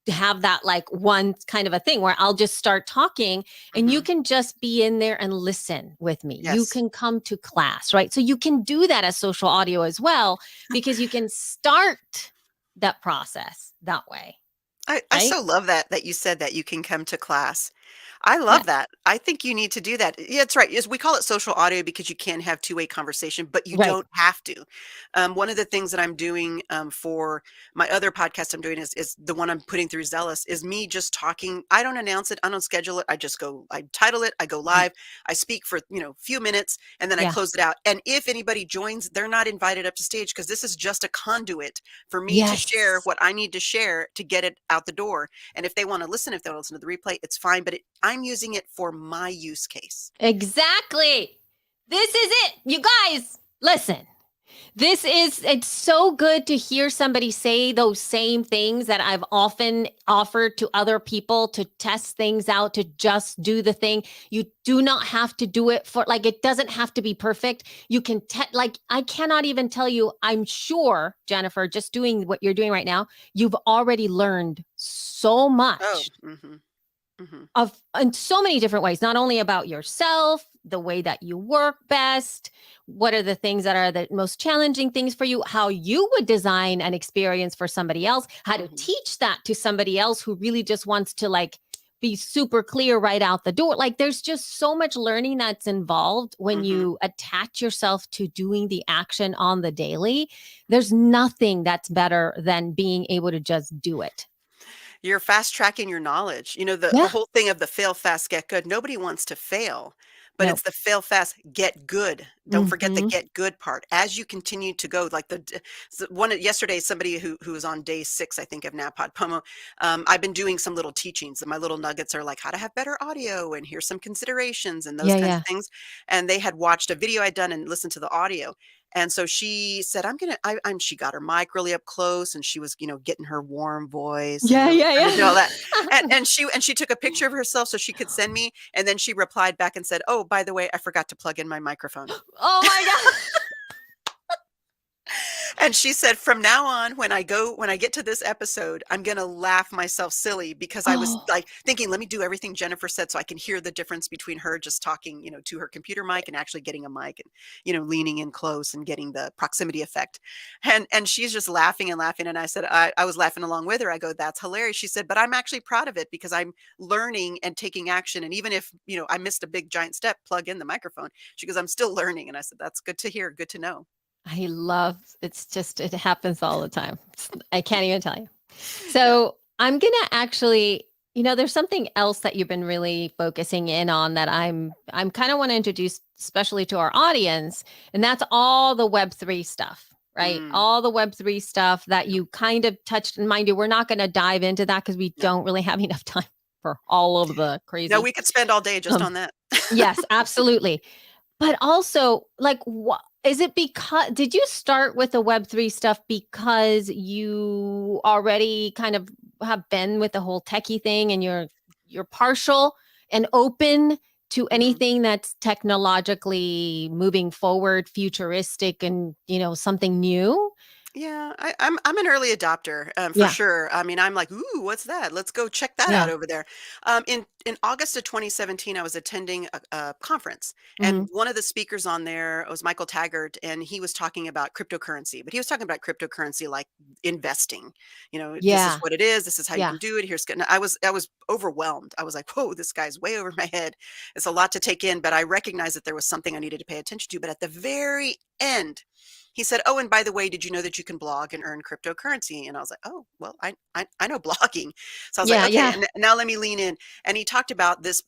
have that like one kind of a thing where I'll just start talking and you mhm. can just be in there and listen with me. You Yes. can come to class, right? So you can do that as social audio as well because you can start that process that way, I right? so love that you said that you can come to class. I Yeah, love that. I think you need to do that. Yeah, it's right. Is we call it social audio because you can have two-way conversation, but you right. don't have to. One of the things that I'm doing for my other podcast I'm doing is the one I'm putting through Zealous is me just talking. I don't announce it. I don't schedule it. I just go. I title it. I go Mhm. live. I speak for few minutes, and then I Yeah. close it out. And if anybody joins, they're not invited up to stage because this is just a conduit for me to share Yes. what I need to share to get it out the door. And if they want to listen, if they want to listen to the replay, it's fine. But I'm using it for my use case. Exactly. This is it. You guys, listen. It's so good to hear somebody say those same things that I've often offered to other people to test things out, to just do the thing. You do not have to do it for, like, it doesn't have to be perfect. You can, like, I cannot even tell you, I'm sure, Jennifer, just doing what you're doing right now, you've already learned so Oh, much hmm. of in so many different ways, not only about yourself, the way that you work best, what are the things that are the most challenging things for you, how you would design an experience for somebody else, how to Hmm. teach that to somebody else who really just wants to like be super clear right out the door. Like there's just so much learning that's involved when Hmm. you attach yourself to doing the action on the daily. There's nothing that's better than being able to just do it. You're fast tracking your knowledge. The Yeah. whole thing of the fail fast, get good. Nobody wants to fail, but No. it's the fail fast, get good. Don't forget the Mm-hmm. get good part. As you continue to go, like yesterday, somebody who was on day 6, I think, of Napod Pomo. I've been doing some little teachings, and my little nuggets are like how to have better audio, and here's some considerations and those Yeah. kinds of Yeah. things. And they had watched a video I'd done and listened to the audio. And so she said, and she got her mic really up close, and she was, getting her warm voice and Yeah. really Yeah. trying to do all that. And, Yeah. and she and she took a picture of herself so she could send me. And then she replied back and said, "Oh, by the way, I forgot to plug in my microphone." Oh my god. And she said, "From now on, when I get to this episode, I'm gonna laugh myself silly because I was Oh, like thinking, let me do everything Jennifer said so I can hear the difference between her just talking, to her computer mic and actually getting a mic and, leaning in close and getting the proximity effect." And she's just laughing and laughing. And I said, I was laughing along with her. I go, "That's hilarious." She said, "But I'm actually proud of it because I'm learning and taking action. And even if, I missed a big giant step, plug in the microphone." She goes, "I'm still learning." And I said, "That's good to hear, good to know." I love it's just it happens all the time. I can't even tell you. Yeah. So, I'm going to actually, there's something else that you've been really focusing in on that I'm kind of want to introduce especially to our audience, and that's all the web3 stuff. Right? Mm, All the web3 stuff that no, you kind of touched, and mind you, we're not going to dive into that because we no. don't really have enough time for all of the No, crazy. we could spend all day just Um, on that. yes, absolutely. But also, like, what is it because did you start with the Web3 stuff because you already kind of have been with the whole techie thing and you're partial and open to Mhm. anything that's technologically moving forward, futuristic and, something new? Yeah, I'm an early adopter, for Yeah. sure. I mean, I'm like, "Ooh, what's that? Let's go check that out Yeah. over there." In August of 2017, I was attending a conference, Mhm. and one of the speakers on there was Michael Taggart, and he was talking about cryptocurrency, but he was talking about cryptocurrency like investing. You know, this is Yeah. what it is. This is how you Yeah. can do it. I was overwhelmed. I was like, "Whoa, this guy's way over my head." It's a lot to take in, but I recognized that there was something I needed to pay attention to. But at the very end, he said, "Oh, and by the way, did you know that you can blog and earn cryptocurrency?" And I was like, "Oh, well, I know blogging." So I was like, Yeah, "Okay, yeah. and now let me lean in." And he talked about this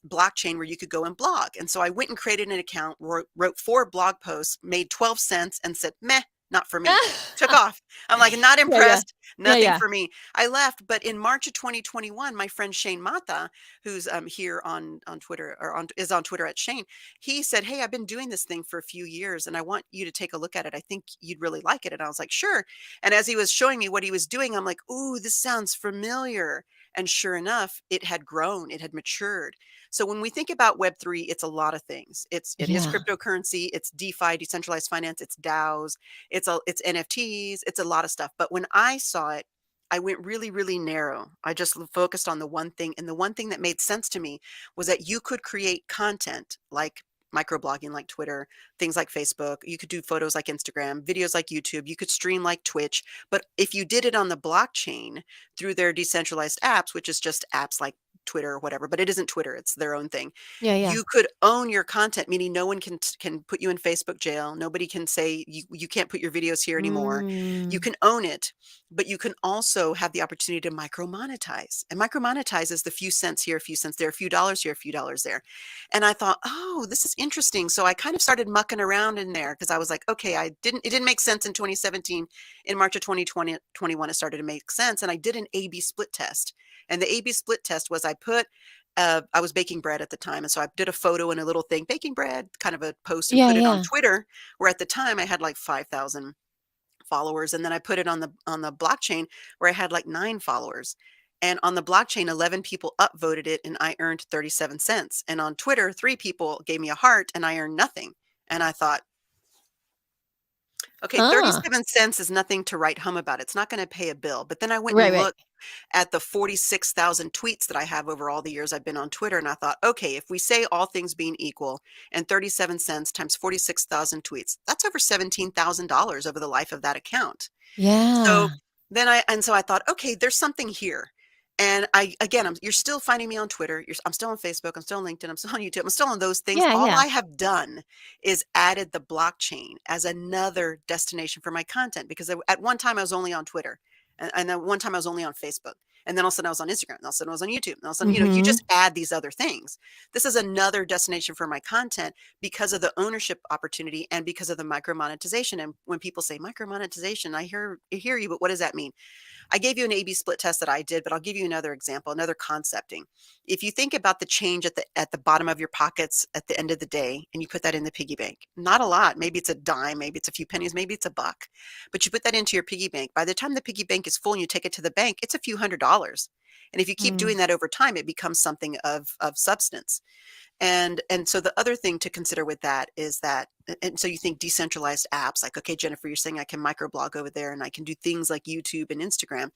blockchain where you could go and blog. And so I went and created an account, wrote 4 blog posts, made 12 cents, and said, "Meh, not for me." Took off. I'm like, not Yeah, yeah. impressed, Yeah, nothing yeah. for me. I left, but in March of 2021, my friend Shane Mata, who's here on Twitter or is on Twitter at Shane, he said, "Hey, I've been doing this thing for a few years and I want you to take a look at it. I think you'd really like it." And I was like, "Sure." And as he was showing me what he was doing, I'm like, "Ooh, this sounds familiar." And sure enough, it had grown, it had matured. So when we think about Web3, it's a lot of things. It is Yeah. cryptocurrency, it's DeFi, decentralized finance, it's DAOs, it's NFTs, it's a lot of stuff. But when I saw it, I went really, really narrow. I just focused on the one thing. And the one thing that made sense to me was that you could create content like microblogging like Twitter, things like Facebook. You could do photos like Instagram, videos like YouTube. You could stream like Twitch. But if you did it on the blockchain through their decentralized apps, which is just apps like Twitter or whatever, but it isn't Twitter, it's their own thing. Yeah, yeah. You could own your content, meaning no one can put you in Facebook jail. Nobody can say you can't put your videos here anymore. You Mm. can own it, but you can also have the opportunity to micro monetize. And micro monetize is the few cents here, a few cents there, a few dollars here, a few dollars there. And I thought, "Oh, this is interesting." So I kind of started mucking around in there because I was like, "Okay, it didn't make sense in 2017. In March of 2021, it started to make sense." And I did an A/B split test. And the A/B split test was I was baking bread at the time. And so I did a photo and a little thing, baking bread, kind of a post, and Yeah, put it on yeah. Twitter, where at the time I had like 5,000 followers. And then I put it on the blockchain where I had like 9 followers. And on the blockchain, 11 people upvoted it and I earned 37 cents. And on Twitter, 3 people gave me a heart and I earned nothing. And I thought, okay, Ah. 37 cents is nothing to write home about. It's not going to pay a bill. But then I went Right, and right. looked at the 46,000 tweets that I have over all the years I've been on Twitter. And I thought, okay, if we say all things being equal and 37 cents times 46,000 tweets, that's over $17,000 over the life of that account. So Yeah. so I thought, okay, there's something here. And you're still finding me on Twitter. I'm still on Facebook. I'm still on LinkedIn. I'm still on YouTube. I'm still on those things. Yeah, All yeah. I have done is added the blockchain as another destination for my content because at one time I was only on Twitter. And then one time I was only on Facebook. And then all of a sudden I was on Instagram. And all of a sudden I was on YouTube. And all of a sudden, you Mhm. just add these other things. This is another destination for my content because of the ownership opportunity and because of the micro monetization. And when people say micro monetization, I hear you, but what does that mean? I gave you an A/B split test that I did, but I'll give you another example, another concepting. If you think about the change at the bottom of your pockets at the end of the day, and you put that in the piggy bank, not a lot. Maybe it's a dime, maybe it's a few pennies, maybe it's a buck, but you put that into your piggy bank. By the time the piggy bank is full and you take it to the bank, it's a few $100s. And if you keep Mm. doing that over time, it becomes something of substance. And so the other thing to consider with that is that and so you think decentralized apps like, okay, Jennifer, you're saying I can microblog over there and I can do things like YouTube and Instagram.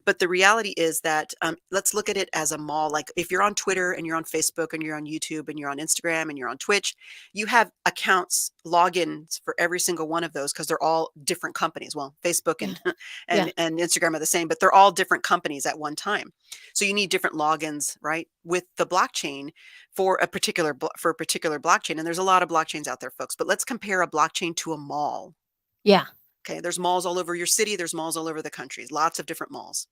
But the reality is that let's look at it as a mall. Like if you're on Twitter and you're on Facebook and you're on YouTube and you're on Instagram and you're on Twitch, you have accounts, logins for every single one of those because they're all different companies. Well, Facebook Yeah. and, Yeah. and Instagram are the same, but they're all different companies at one time. So you need different logins, right? With the blockchain for a particular blockchain. And there's a lot of blockchains out there, folks. But let's compare a blockchain to a mall. Yeah. Okay, there's malls all over your city, there's malls all over the country, lots of different malls.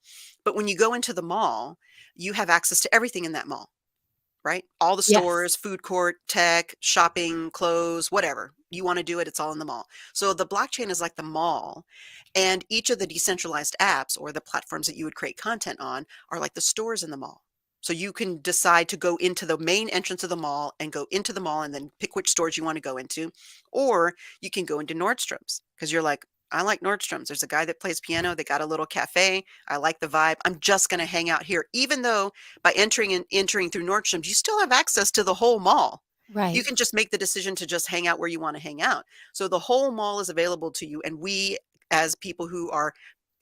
But when you go into the mall, you have access to everything in that mall, right? All the Yes. stores, food court, tech, shopping, clothes, whatever. You want to do it, it's all in the mall. So the blockchain is like the mall, and each of the decentralized apps or the platforms that you would create content on are like the stores in the mall. So you can decide to go into the main entrance of the mall and go into the mall and then pick which stores you want to go into. Or you can go into Nordstrom's because you're like, I like Nordstrom's. There's a guy that plays piano. They got a little cafe. I like the vibe. I'm just going to hang out here. Even though by entering through Nordstrom's, you still have access to the whole mall. You Right. can just make the decision to just hang out where you want to hang out. So the whole mall is available to you, and we as people who are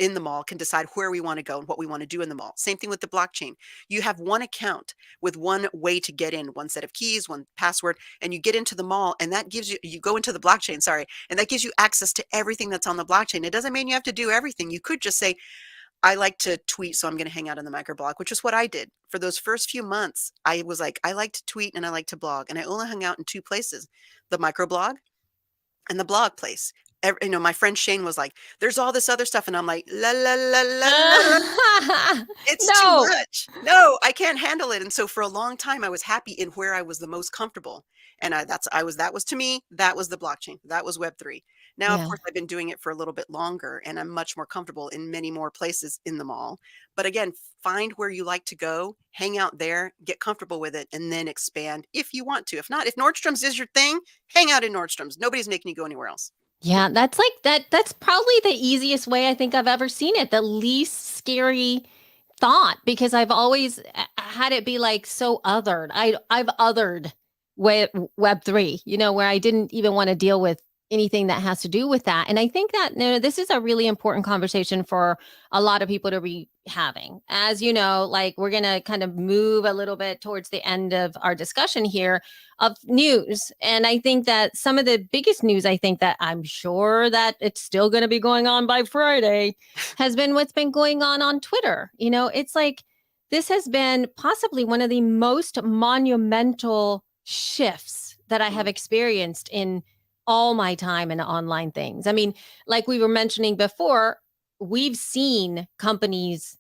in the mall can decide where we want to go and what we want to do in the mall. Same thing with the blockchain. You have one account with one way to get in, one set of keys, one password, and you get into the mall, and that gives you go into the blockchain, sorry, and that gives you access to everything that's on the blockchain. It doesn't mean you have to do everything. You could just say, I like to tweet, so I'm going to hang out in the microblog, which is what I did. For those first few months, I was like, I like to tweet and I like to blog, and I only hung out in two places, the microblog and the blog place. My friend Shane was like, "There's all this other stuff," and I'm like, "La la la la la la." It's too No. much. No, I can't handle it. And so for a long time, I was happy in where I was the most comfortable. And that was to me, that was the blockchain. That was Web3. Now, of Yeah. course, I've been doing it for a little bit longer and I'm much more comfortable in many more places in the mall. But again, find where you like to go, hang out there, get comfortable with it, and then expand if you want to. If not, if Nordstrom's is your thing, hang out in Nordstrom's. Nobody's making you go anywhere else. Yeah, that's like that's probably the easiest way I think I've ever seen it. The least scary thought, because I've always had it be like so othered. I've othered web 3, where I didn't even want to deal with anything that has to do with that. And I think that this is a really important conversation for a lot of people to be having. As you know, like we're going to kind of move a little bit towards the end of our discussion here of news. And I think that some of the biggest news, I think that I'm sure that it's still going to be going on by Friday, has been what's been going on Twitter. It's like this has been possibly one of the most monumental shifts that I have experienced in all my time in online things. I mean, like we were mentioning before, we've seen companies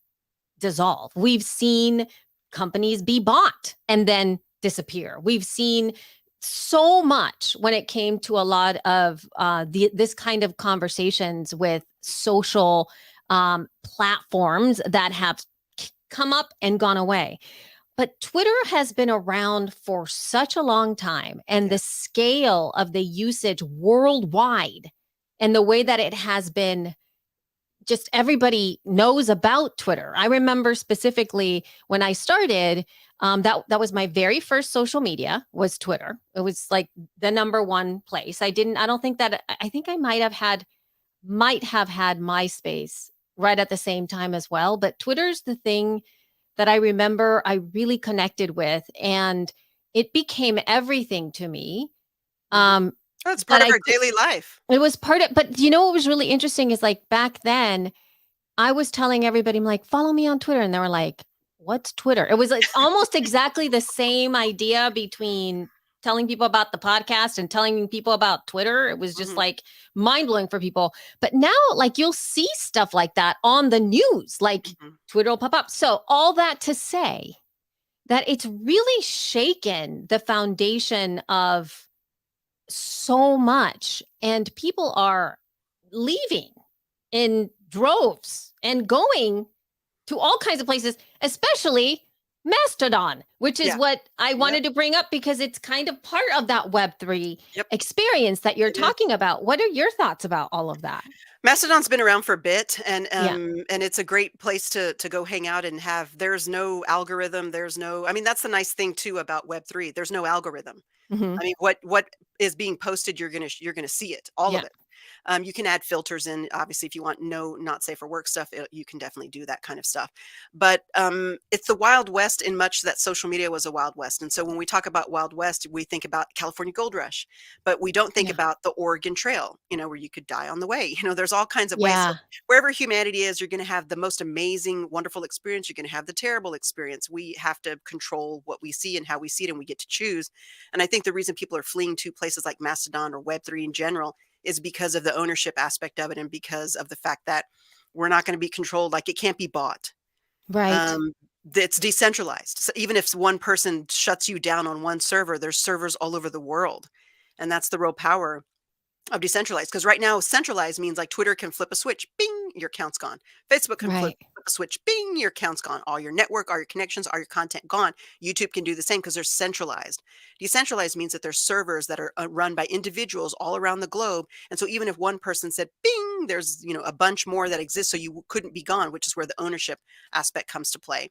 dissolve. We've seen companies be bought and then disappear. We've seen so much when it came to a lot of this kind of conversations with social platforms that have come up and gone away. But Twitter has been around for such a long time, and the scale of the usage worldwide and the way that it has been, just everybody knows about Twitter. I remember specifically when I started, that was my very first social media was Twitter. It was like the number one place. I think I might have had MySpace right at the same time as well. But Twitter's the thing that I remember I really connected with, and it became everything to me. That's That part of our daily life. It was part of, but what was really interesting is like back then, I was telling everybody, I'm like, follow me on Twitter. And they were like, what's Twitter? It was like almost exactly the same idea between telling people about the podcast and telling people about Twitter. It was just like mind blowing for people. But now, like, you'll see stuff like that on the news, like Twitter will pop up. So all that to say that it's really shaken the foundation of so much, and people are leaving in droves and going to all kinds of places, especially Mastodon, which is what I wanted to bring up because it's kind of part of that Web3 experience that you're talking about. What are your thoughts about all of that? Mastodon's been around for a bit, and it's a great place to go hang out and have. There's no algorithm. I mean, that's the nice thing too about Web3. There's no algorithm. Mm-hmm. I mean, what is being posted, you're gonna see it, all of it. You can add filters in, obviously, if you want not safe for work stuff, you can definitely do that kind of stuff. But it's the Wild West in much that social media was a Wild West. And so when we talk about Wild West, we think about California Gold Rush, but we don't think about the Oregon Trail, where you could die on the way. There's all kinds of ways. So wherever humanity is, you're going to have the most amazing, wonderful experience. You're going to have the terrible experience. We have to control what we see and how we see it, and we get to choose. And I think the reason people are fleeing to places like Mastodon or Web3 in general is because of the ownership aspect of it, and because of the fact that we're not going to be controlled. Like, it can't be bought. Right. It's decentralized. So even if one person shuts you down on one server, there's servers all over the world. And that's the real power of decentralized. Because right now, centralized means like Twitter can flip a switch, bing, your account's gone. Facebook can flip a switch, bing, your account's gone. All your network, all your connections, all your content gone. YouTube can do the same because they're centralized. Decentralized means that there's servers that are run by individuals all around the globe. And so even if one person said, bing, there's a bunch more that exist, so you couldn't be gone, which is where the ownership aspect comes to play.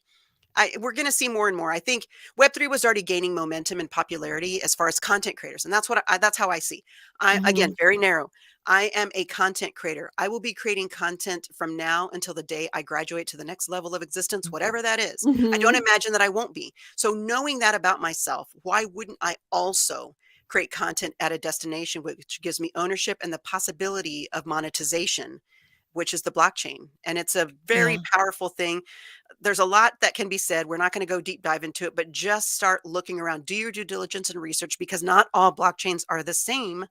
We're going to see more and more. I think Web3 was already gaining momentum and popularity as far as content creators, and that's how I see. Again, very narrow. I am a content creator. I will be creating content from now until the day I graduate to the next level of existence, whatever that is. I don't Mhm. imagine that I won't be. So, knowing that about myself, why wouldn't I also create content at a destination which gives me ownership and the possibility of monetization, which is the blockchain? And it's a very Yeah. powerful thing. There's a lot that can be said. We're not going to go deep dive into it, but just start looking around. Do your due diligence and research, because not all blockchains are the same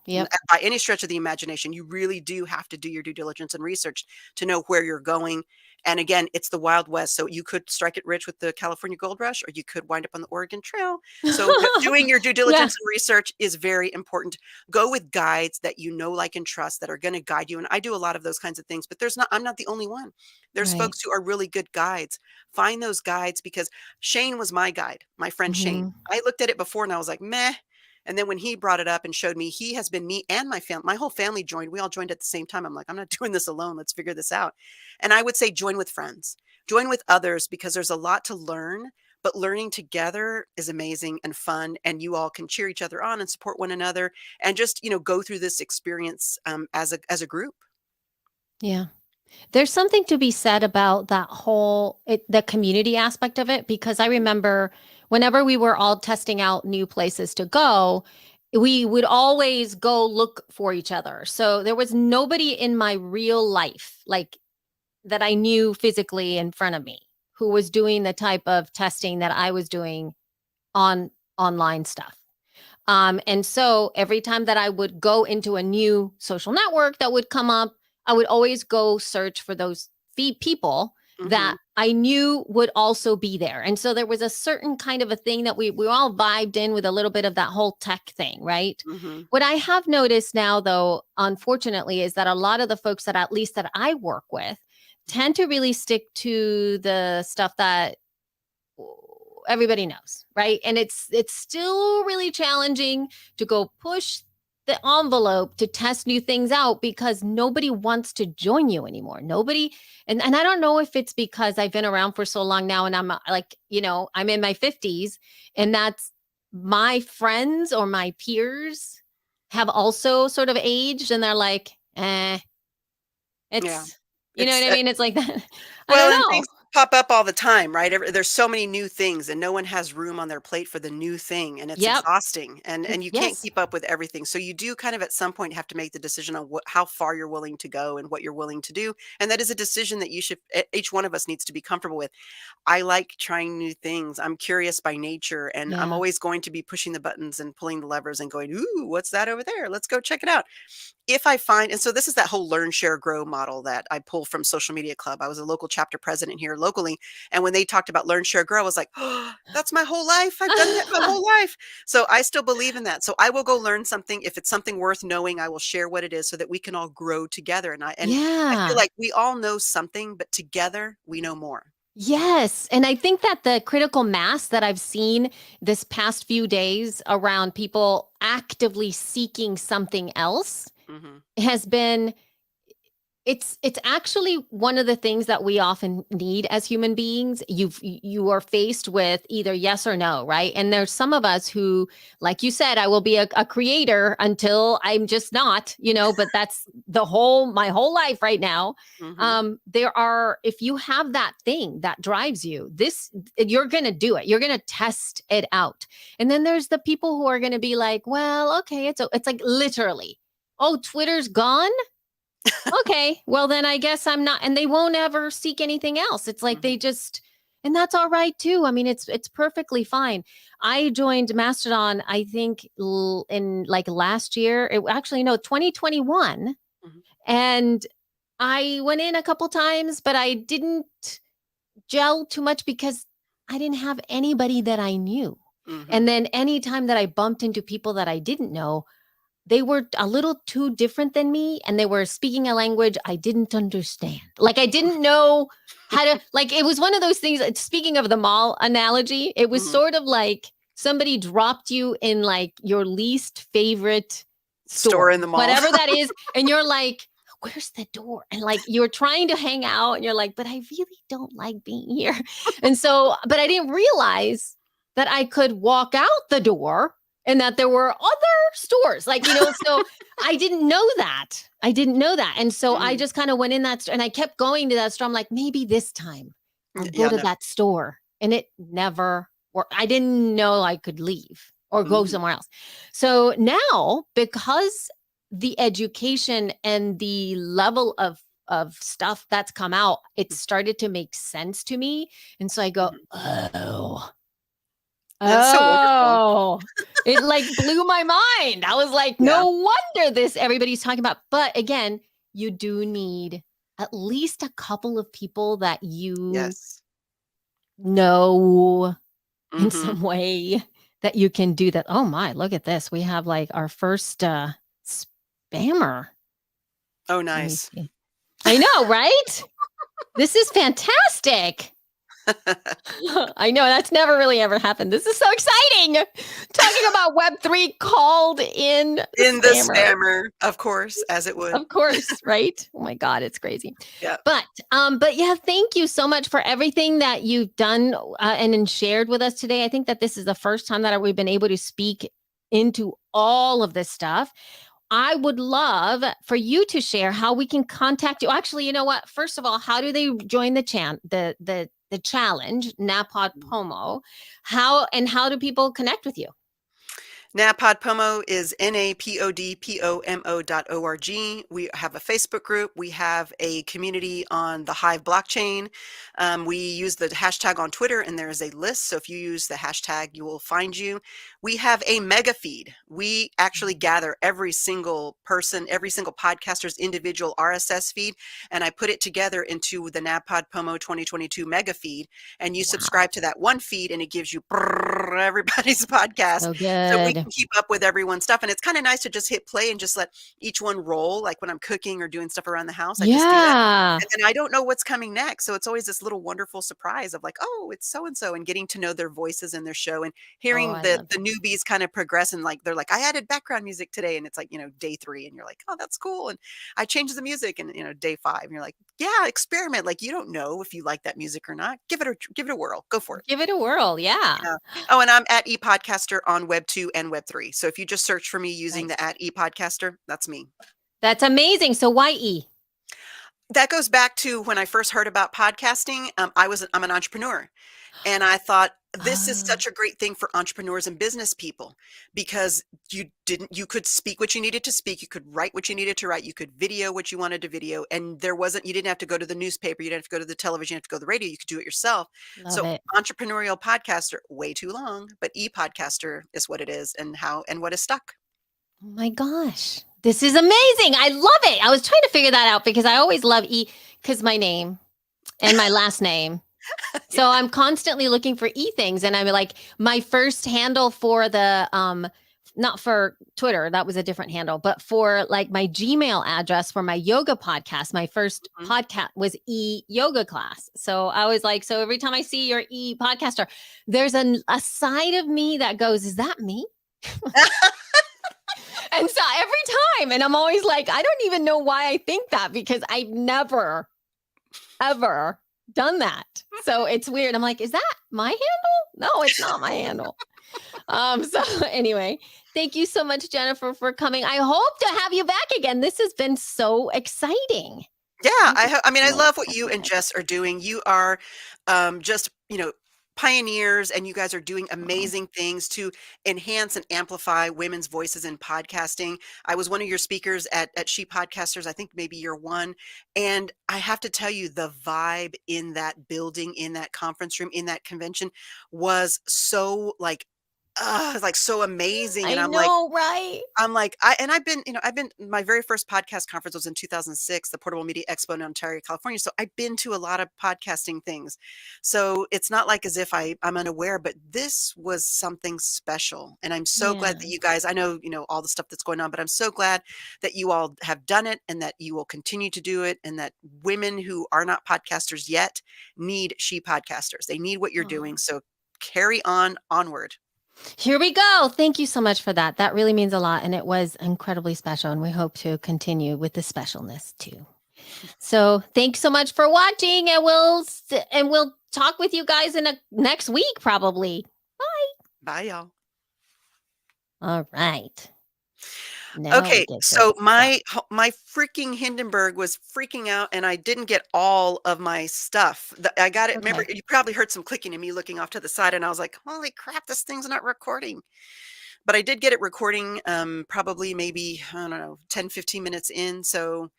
Yep. by any stretch of the imagination. You really do have to do your due diligence and research to know where you're going. And again, it's the Wild West. So you could strike it rich with the California Gold Rush, or you could wind up on the Oregon Trail. So, but doing your due Yeah. diligence and research is very important. Go with guides that you know, like, and trust, that are going to guide you. And I do a lot of those kinds of things, but I'm not the only one. There's Right. folks who are really good guides. Find those guides, because Shane was my guide, my friend Shane. Mhm. I looked at it before and I was like, meh. And then when he brought it up and showed me, he has been, me and my whole family joined. We all joined at the same time. I'm like, I'm not doing this alone. Let's figure this out. And I would say join with friends, join with others, because there's a lot to learn, but learning together is amazing and fun. And you all can cheer each other on and support one another, and just, go through this experience as a group. Yeah. There's something to be said about that the community aspect of it, because I remember whenever we were all testing out new places to go, we would always go look for each other. So there was nobody in my real life, like that I knew physically in front of me, who was doing the type of testing that I was doing on online stuff. And so every time that I would go into a new social network that would come up, I would always go search for those people Hmm. that I knew would also be there. And so there was a certain kind of a thing that we all vibed in with, a little bit of that whole tech thing, right? Hmm. What I have noticed now, though, unfortunately, is that a lot of the folks that, at least that I work with, tend to really stick to the stuff that everybody knows, right? And it's still really challenging to go push the envelope to test new things out, because nobody wants to join you anymore. Nobody. And I don't know if it's because I've been around for so long now, and I'm like, I'm in my 50s, and that's my friends or my peers have also sort of aged, and they're like, Yeah. it's, you know It's what I mean? It's like that. I don't Well, and know. things pop up all the time, right? There's so many new things, and no one has room on their plate for the new thing, and it's Yep. exhausting, and you can't Yes. keep up with everything. So you do kind of at some point have to make the decision on how far you're willing to go and what you're willing to do, and that is a decision that each one of us needs to be comfortable with. I like trying new things. I'm curious by nature, and I'm Yeah. always going to be pushing the buttons and pulling the levers and going, "Ooh, what's that over there? Let's go check it out." If I find And so this is that whole learn, share, grow model that I pull from Social Media Club. I was a local chapter president here locally, and when they talked about learn, share, grow, I was like, "Oh, that's my whole life. I've done that my whole life." So I still believe in that. So I will go learn something. If it's something worth knowing, I will share what it is so that we can all grow together. And I feel Yeah. like we all know something, but together we know more. Yes. And I think that the critical mass that I've seen this past few days around people actively seeking something else Mhm. has been, it's actually one of the things that we often need as human beings. You are faced with either yes or no, right? And there's some of us who, like you said, I will be a creator until I'm just not, but that's my whole life right now. Mhm. There are, if you have that thing that drives you, you're gonna do it. You're gonna test it out. And then there's the people who are gonna be like, well, okay, it's like literally, oh, Twitter's gone. Okay, well then I guess I'm not, and they won't ever seek anything else. It's like Mhm. they just, and that's all right too. I mean, it's perfectly fine. I joined Mastodon, I think in like last year. It actually no 2021, Mhm. and I went in a couple times, but I didn't gel too much because I didn't have anybody that I knew. And Mhm. then anytime that I bumped into people that I didn't know, they were a little too different than me, and they were speaking a language I didn't understand. Like I didn't know how to, like, it was one of those things. Speaking of the mall analogy, it was Mhm. sort of like somebody dropped you in like your least favorite Store store, in the mall. whatever that is, and you're like, where's the door? And like you're trying to hang out and you're like, but I really don't like being here. And so, but I didn't realize that I could walk out the door and that there were other stores. Like, so I didn't know that. And so I Mm. just kind of went in that store and I kept going to that store. I'm like, maybe this time I'll go Yeah, to no. that store. And it never worked. I didn't know I could leave or go Mm. somewhere else. So now, because the education and the level of stuff that's come out, it started to make sense to me. And so I go, Mhm. oh, That's so wonderful. oh, it like blew my mind. I was like, Yeah. no wonder this everybody's talking about. But again, you do need at least a couple of people that you Yes. know in Mhm. some way that you can do that. Oh my, look at this. We have like our first spammer. Oh, Let me nice. see. I know, right? This is fantastic. I know that's never really ever happened. This is so exciting. Talking about Web3 called in the In the spammer. spammer, of course, as it would. Of course, right? Oh my God, it's crazy. Yeah. But yeah, thank you so much for everything that you've done and shared with us today. I think that this is the first time that we've been able to speak into all of this stuff. I would love for you to share how we can contact you. Actually, you know what? First of all, how do they join the challenge, Napod Pomo? How do people connect with you? NAPODPOMO is NAPODPOMO.org. We have a Facebook group. We have a community on the Hive blockchain. We use the hashtag on Twitter, and there is a list. So if you use the hashtag, you will find you. We have a mega feed. We actually gather every single person, every single podcaster's individual RSS feed, and I put it together into the NAPODPOMO 2022 mega feed. And you Wow. subscribe to that one feed, and it gives you everybody's podcast. So So we good. can keep up with everyone's stuff, and it's kinda nice to just hit play and just let each one roll, like, when I'm cooking or doing stuff around the house, I just do that, Yeah. and then I don't know what's coming next, so it's always this little wonderful surprise of like, "Oh, it's so and so," and getting to know their voices and their show and Oh, hearing I the love the it. newbies kinda progress and, like, they're like, "I added background music today," and it's like, day 3, and you're like, "Oh, that's cool," and I changed the music and, day 5, and you're like, "Yeah, experiment," like, you don't know if you like that music or not. Give it a whirl. Go for it. Give it a whirl. Yeah. Yeah. Oh, and I'm at ePodcaster on Web 2 and Web 3. So if you just search for me using the Nice. at ePodcaster, that's me. That's amazing. So why E? That goes back to when I first heard about podcasting. I'm an entrepreneur, and I thought this is Oh, such a great thing for entrepreneurs and business people because you could speak what you needed to speak, you could write what you needed to write, you could video what you wanted to video, and you didn't have to go to the newspaper, you didn't have to go to the television, you didn't have to go to the radio, you could do it yourself. love So it. entrepreneurial podcaster, way too long, but e-podcaster is what it is and what is stuck. Oh my gosh. This is amazing. I love it. I was trying to figure that out because I always love E because my name and my last name. Yeah. So I'm constantly looking for E things. And I'm like, my first handle for the not for Twitter, that was a different handle, but for like my Gmail address for my yoga podcast, my first Mhm. podcast was E yoga class. So I was like, so every time I see your E podcaster, there's a side of me that goes, is that me? And so every time, and I'm always like, I don't even know why I think that because I've never, ever done that. So it's weird. I'm like, is that my handle? No, it's not my handle. So anyway, thank you so much, Jennifer, for coming. I hope to have you back again. This has been so exciting. Yeah, Thank you I mean, I so much love what for you and coming. Jess are doing. You are, just, pioneers, and you guys are doing Oh, amazing things to enhance and amplify women's voices in podcasting. I was one of your speakers at She Podcasters, I think maybe year 1, and I have to tell you, the vibe in that building, in that conference room, in that convention was so, like, so amazing, and I know, right? I've been my very first podcast conference was in 2006, the Portable Media Expo in Ontario, California. So I've been to a lot of podcasting things. So it's not like as if I'm unaware, but this was something special. And I'm so glad that Yeah. you guys, I know, all the stuff that's going on, but I'm so glad that you all have done it and that you will continue to do it and that women who are not podcasters yet need She Podcasters. They need what you're doing. Oh. So carry on onward. Here we go. Thank you so much for that. That really means a lot. And it was incredibly special. And we hope to continue with the specialness too. So thanks so much for watching. And we'll talk with you guys in a next week, probably. Bye, y'all. All right. Now we Okay, get good so stuff. my freaking Hindenburg was freaking out, and I didn't get all of my stuff. I got it. Remember, Okay. you probably heard some clicking and me looking off to the side, and I was like, "Holy crap, this thing's not recording." But I did get it recording, probably maybe, I don't know, 10, 15 minutes in. So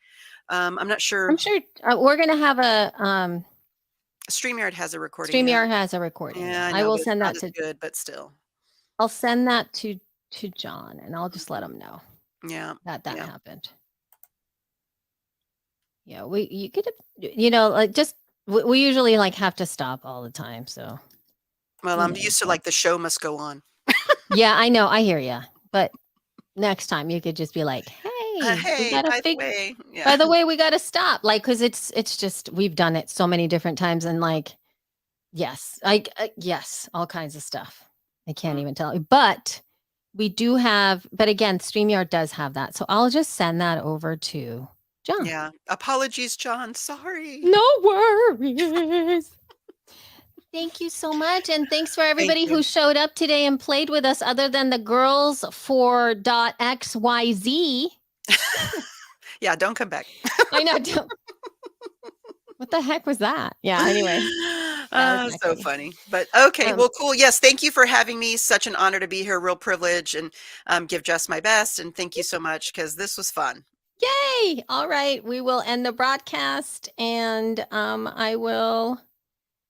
I'm not I'm sure. sure we're gonna have a StreamYard has a recording, yeah. StreamYard has a recording. Yeah, Yeah, I I know, will but it's send not that as to. good, but still. I'll send that to John, and I'll just let Mhm. him know Yeah, that that yeah. happened. Yeah, we you could like just we usually like have to stop all the time. So Well, who I'm knows? used to But like the show must go on. yeah, I know. I hear you. But next time you could just be like, "Hey, we Hey, gotta by the fig. way, yeah. By the way, we gotta stop." Like, cause it's just we've done it so many different times, and like, yes, yes, all kinds of stuff. I can't Mm, even tell you, but we do have. But again, Streamyard does have that, so I'll just send that over to John. yeah. Apologies, John. Sorry. No worries. Thank you so much. And thanks for Thank everybody you. who showed up today and played with us, other than the girls for .xyz. Yeah, don't come back. I know. What the heck was that? Yeah, anyway, that was So Mackie. funny. But okay, Um, well, cool. Yes, thank you for having me. Such an honor to be here. Real privilege, and give just my best. And thank you so much because this was fun. Yay! All right, we will end the broadcast, and I will